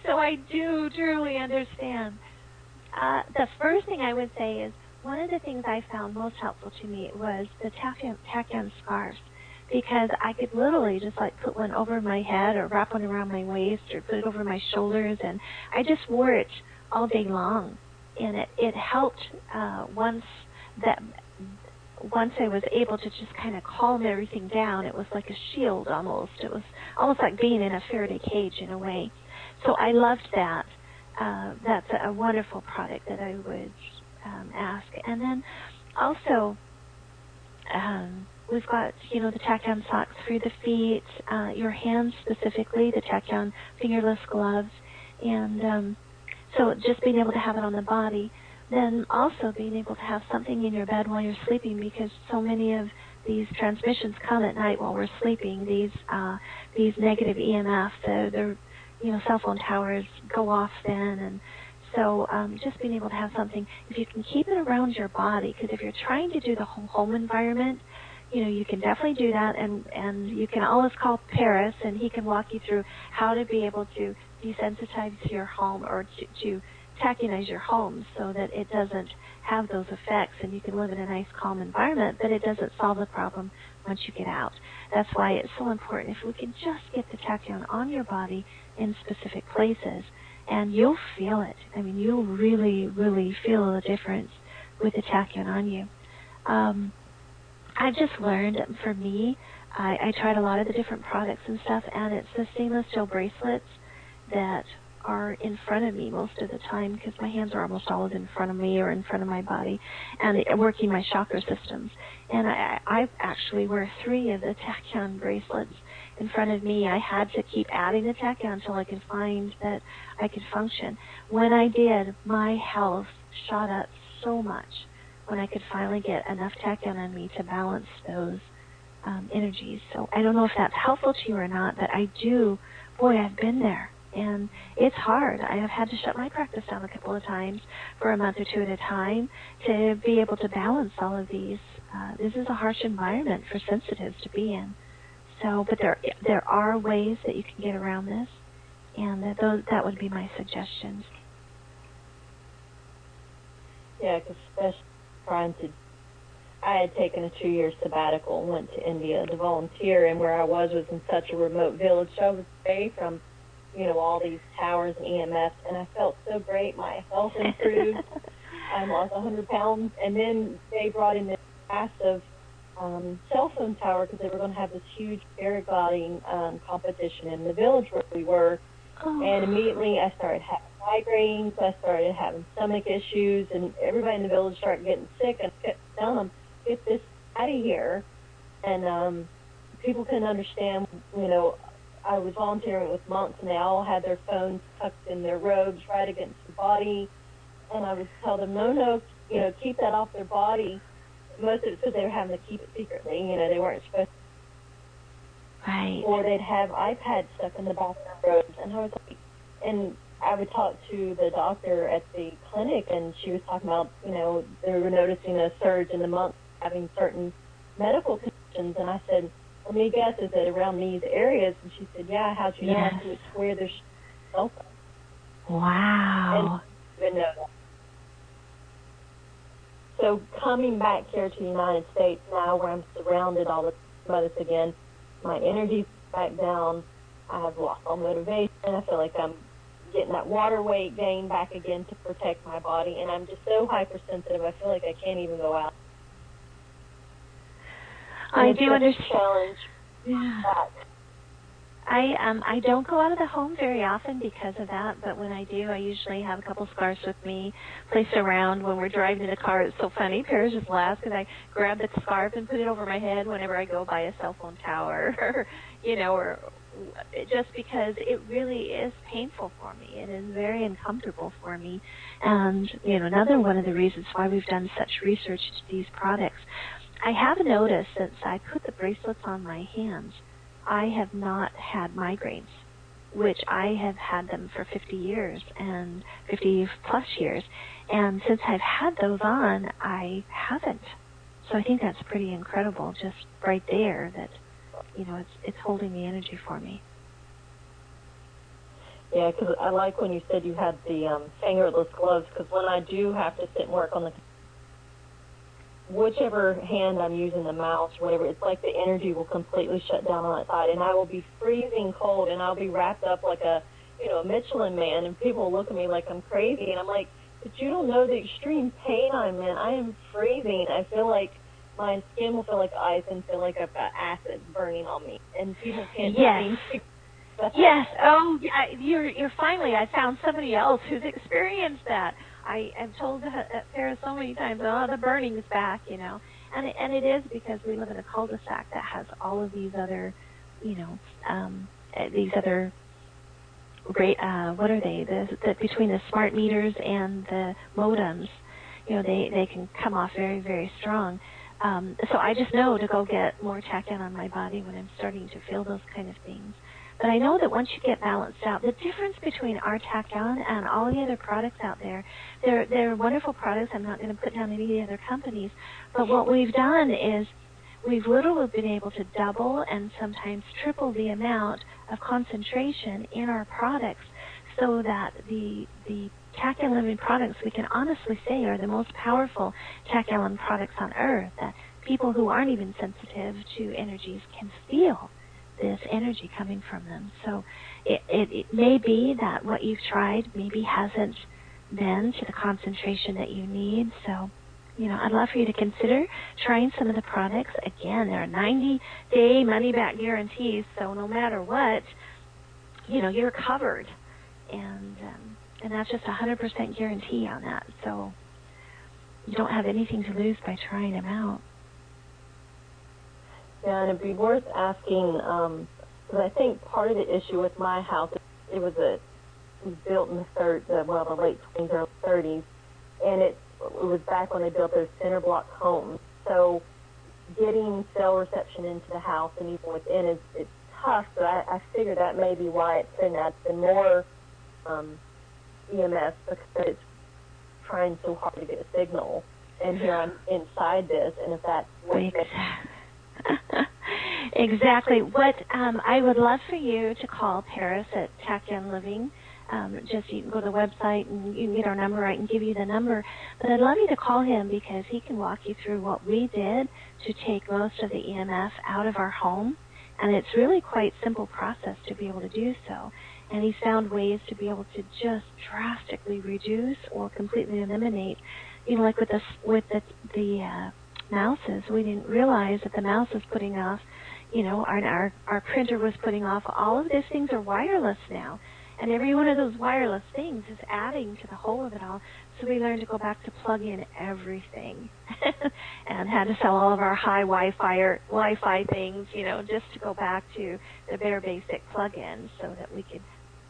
So I do truly understand. The first thing I would say is one of the things I found most helpful to me was the Tachyon scarves, because I could literally just like put one over my head or wrap one around my waist or put it over my shoulders, and I just wore it all day long. And it helped once I was able to just kind of calm everything down. It was like a shield almost. It was almost like being in a Faraday cage in a way. So I loved that. That's a wonderful product that I would ask. And then also we've got, the Tachyon socks for the feet, your hands specifically, the Tachyon fingerless gloves, and so just being able to have it on the body. Then also being able to have something in your bed while you're sleeping, because so many of these transmissions come at night while we're sleeping. These negative EMFs, the cell phone towers go off then, and so just being able to have something, if you can keep it around your body, because if you're trying to do the whole home environment, you can definitely do that, and you can always call Paris, and he can walk you through how to be able to desensitize your home or to tachyonize your home so that it doesn't have those effects, and you can live in a nice, calm environment, but it doesn't solve the problem once you get out. That's why it's so important. If we can just get the Tachyon on your body in specific places, and you'll feel it. I mean, you'll really, really feel the difference with the Tachyon on you. I've just learned, for me, I tried a lot of the different products and stuff, and it's the stainless steel bracelets that are in front of me most of the time, because my hands are almost always in front of me or in front of my body, and working my chakra systems. And I actually wear 3 of the Tachyon bracelets in front of me. I had to keep adding the Tachyon until I could find that I could function. When I did, my health shot up so much when I could finally get enough Tachyon on me to balance those energies. So I don't know if that's helpful to you or not, but I do. Boy, I've been there. And it's hard. I have had to shut my practice down a couple of times for a month or 2 at a time to be able to balance all of these. This is a harsh environment for sensitives to be in. So, but there are ways that you can get around this, and that would be my suggestions. Yeah, because especially I had taken a 2-year sabbatical and went to India to volunteer, and where I was in such a remote village, so I was away from all these towers and EMFs, and I felt so great. My health improved. I lost 100 pounds, and then they brought in this massive cell phone tower because they were going to have this huge paragliding competition in the village where we were, and immediately I started having migraines, I started having stomach issues, and everybody in the village started getting sick, and I kept telling them, get this out of here, and people couldn't understand, I was volunteering with monks, and they all had their phones tucked in their robes right against the body. And I would tell them, no, keep that off their body. Most of it's because they were having to keep it secretly. They weren't supposed to. Right. Or they'd have iPads stuck in the back of their robes. And I would talk to the doctor at the clinic, and she was talking about, they were noticing a surge in the monks having certain medical conditions. And I said, let me guess, is it around these areas? And she said, yeah, how'd you know? Yes. It's where there's cell phone. Wow. And I didn't know that. So coming back here to the United States now, where I'm surrounded all the time by this again, my energy's back down. I have lost all motivation. I feel like I'm getting that water weight gain back again to protect my body, and I'm just so hypersensitive. I feel like I can't even go out. I do understand. Challenge. Yeah. I don't go out of the home very often because of that, but when I do, I usually have a couple scarves with me placed around when we're driving in the car. It's so funny. Paris just laughs because I grab the scarf and put it over my head whenever I go by a cell phone tower, or just because it really is painful for me. It is very uncomfortable for me. And, another one of the reasons why we've done such research into these products, I have noticed since I put the bracelets on my hands, I have not had migraines, which I have had them for 50 years and 50 plus years. And since I've had those on, I haven't. So I think that's pretty incredible just right there that, it's holding the energy for me. Yeah, because I like when you said you had the fingerless gloves, because when I do have to sit and work on whichever hand I'm using, the mouse, whatever, it's like the energy will completely shut down on that side, and I will be freezing cold, and I'll be wrapped up like a Michelin man, and people will look at me like I'm crazy, and I'm like, but you don't know the extreme pain I'm in. I am freezing. I feel like my skin will feel like ice and feel like I've got acid burning on me, and people can't see me. Yes. Oh, you're finally. I found somebody else who's experienced that. I am told Paris so many times, the burning is back, and it is because we live in a cul-de-sac that has all of these other, what are they? Between the smart meters and the modems, they can come off very, very strong. So I just know to go get more Tachyon on my body when I'm starting to feel those kind of things. But I know that once you get balanced out, the difference between our Tachyon and all the other products out there, they're wonderful products. I'm not going to put down any of the other companies. But what we've done is we've literally been able to double and sometimes triple the amount of concentration in our products so that the Tachyon Living products, we can honestly say, are the most powerful Tachyon products on earth, that people who aren't even sensitive to energies can feel this energy coming from them. So it may be that what you've tried maybe hasn't been to the concentration that you need. So, I'd love for you to consider trying some of the products. Again, there are 90-day money-back guarantees, so no matter what, you're covered. And that's just 100% guarantee on that. So you don't have anything to lose by trying them out. Yeah, and it'd be worth asking, because I think part of the issue with my house, it was built in the late 20s, early 30s, and it was back when they built those center block homes. So getting cell reception into the house and even within it's tough, but I figure that may be why it's been more EMFs, because it's trying so hard to get a signal. And here I'm inside this, and if that's what Exactly. What I would love for you to call Paris at Tachyon Living. Just you can go to the website and you can get our number. I can give you the number. But I'd love you to call him because he can walk you through what we did to take most of the EMF out of our home. And it's really quite a simple process to be able to do so. And he's found ways to be able to just drastically reduce or completely eliminate. Like with the mouses, we didn't realize that the mouse was putting off, our printer was putting off. All of these things are wireless now, and every one of those wireless things is adding to the whole of it all. So we learned to go back to plug in everything and had to sell all of our high Wi-Fi things, just to go back to the bare basic plug-ins so that we could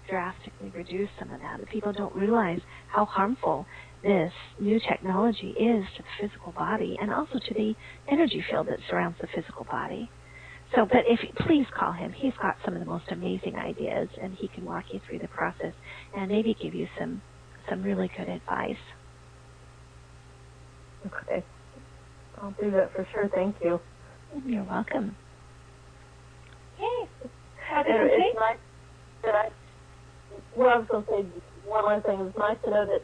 drastically reduce some of that. And people don't realize how harmful this new technology is to the physical body and also to the energy field that surrounds the physical body. So, but please call him. He's got some of the most amazing ideas, and he can walk you through the process and maybe give you some really good advice. Okay. I'll do that for sure. Thank you. You're welcome. Yay. It's nice that I was going to say one last thing. It's nice to know that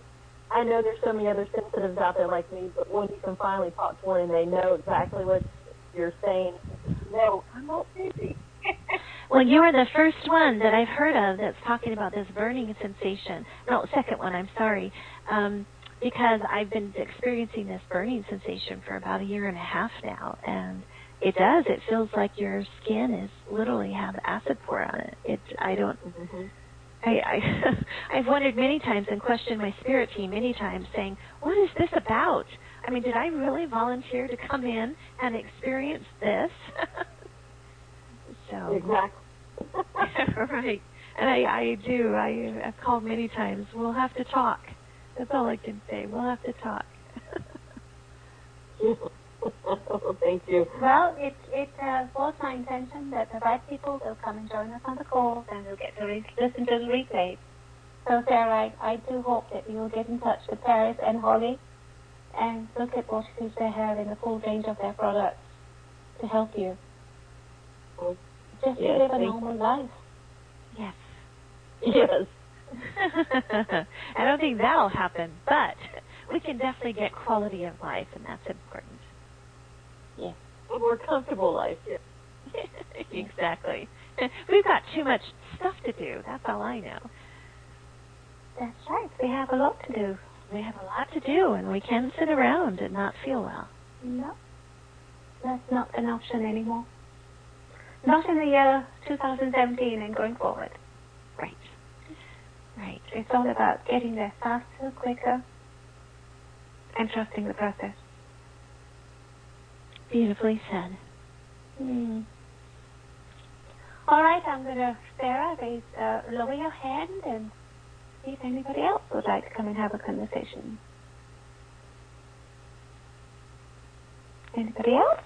I know there's so many other sensitives out there like me, but when you can finally talk to one and they know exactly what you're saying, no, I'm not crazy. Well, you are the first one that I've heard of that's talking about this burning sensation. No, second one, I'm sorry. Because I've been experiencing this burning sensation for about 1.5 years now, and it does. It feels like your skin is literally have acid pour on it. I've wondered many times and questioned my spirit team many times, saying, "What is this about? I mean, did I really volunteer to come in and experience this?" So exactly. right, and I do. I've called many times. We'll have to talk. That's all I can say. We'll have to talk. Thank you. Well, it was my intention that the right people will come and join us on the calls, and we'll get to listen to the replay. So, Sarah, I do hope that you will get in touch with Paris and Holly and look at what issues they have in the full range of their products to help you. Just to live a normal life. Yes. Yes. I don't think that'll happen, but we can definitely get quality of life, and that's important. Yeah. A more comfortable life, yeah. Exactly. We've got too much stuff to do. That's all I know. That's right. We have a lot to do. We have a lot to do, and we can't sit around and not feel well. No. That's not an option anymore. Not in the year 2017 and going forward. Right. Right. It's all about getting there faster, quicker, and trusting the process. Beautifully said. All right, I'm going to, Sarah, lower your hand and see if anybody else would like to come and have a conversation. Anybody else?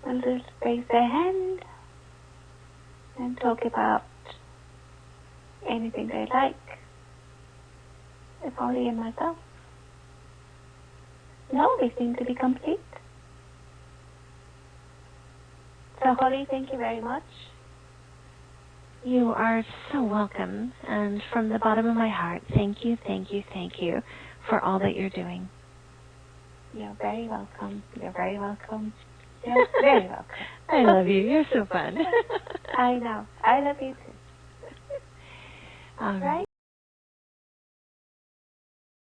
They'll just raise their hand and talk about anything they like. If Holly and myself. No, we seem to be complete. So, Holly, thank you very much. You are so welcome, and from the bottom of my heart, thank you for all that you're doing. You're very welcome. You're very welcome. You're very welcome. I love you. You're so fun. I know. I love you too. All right.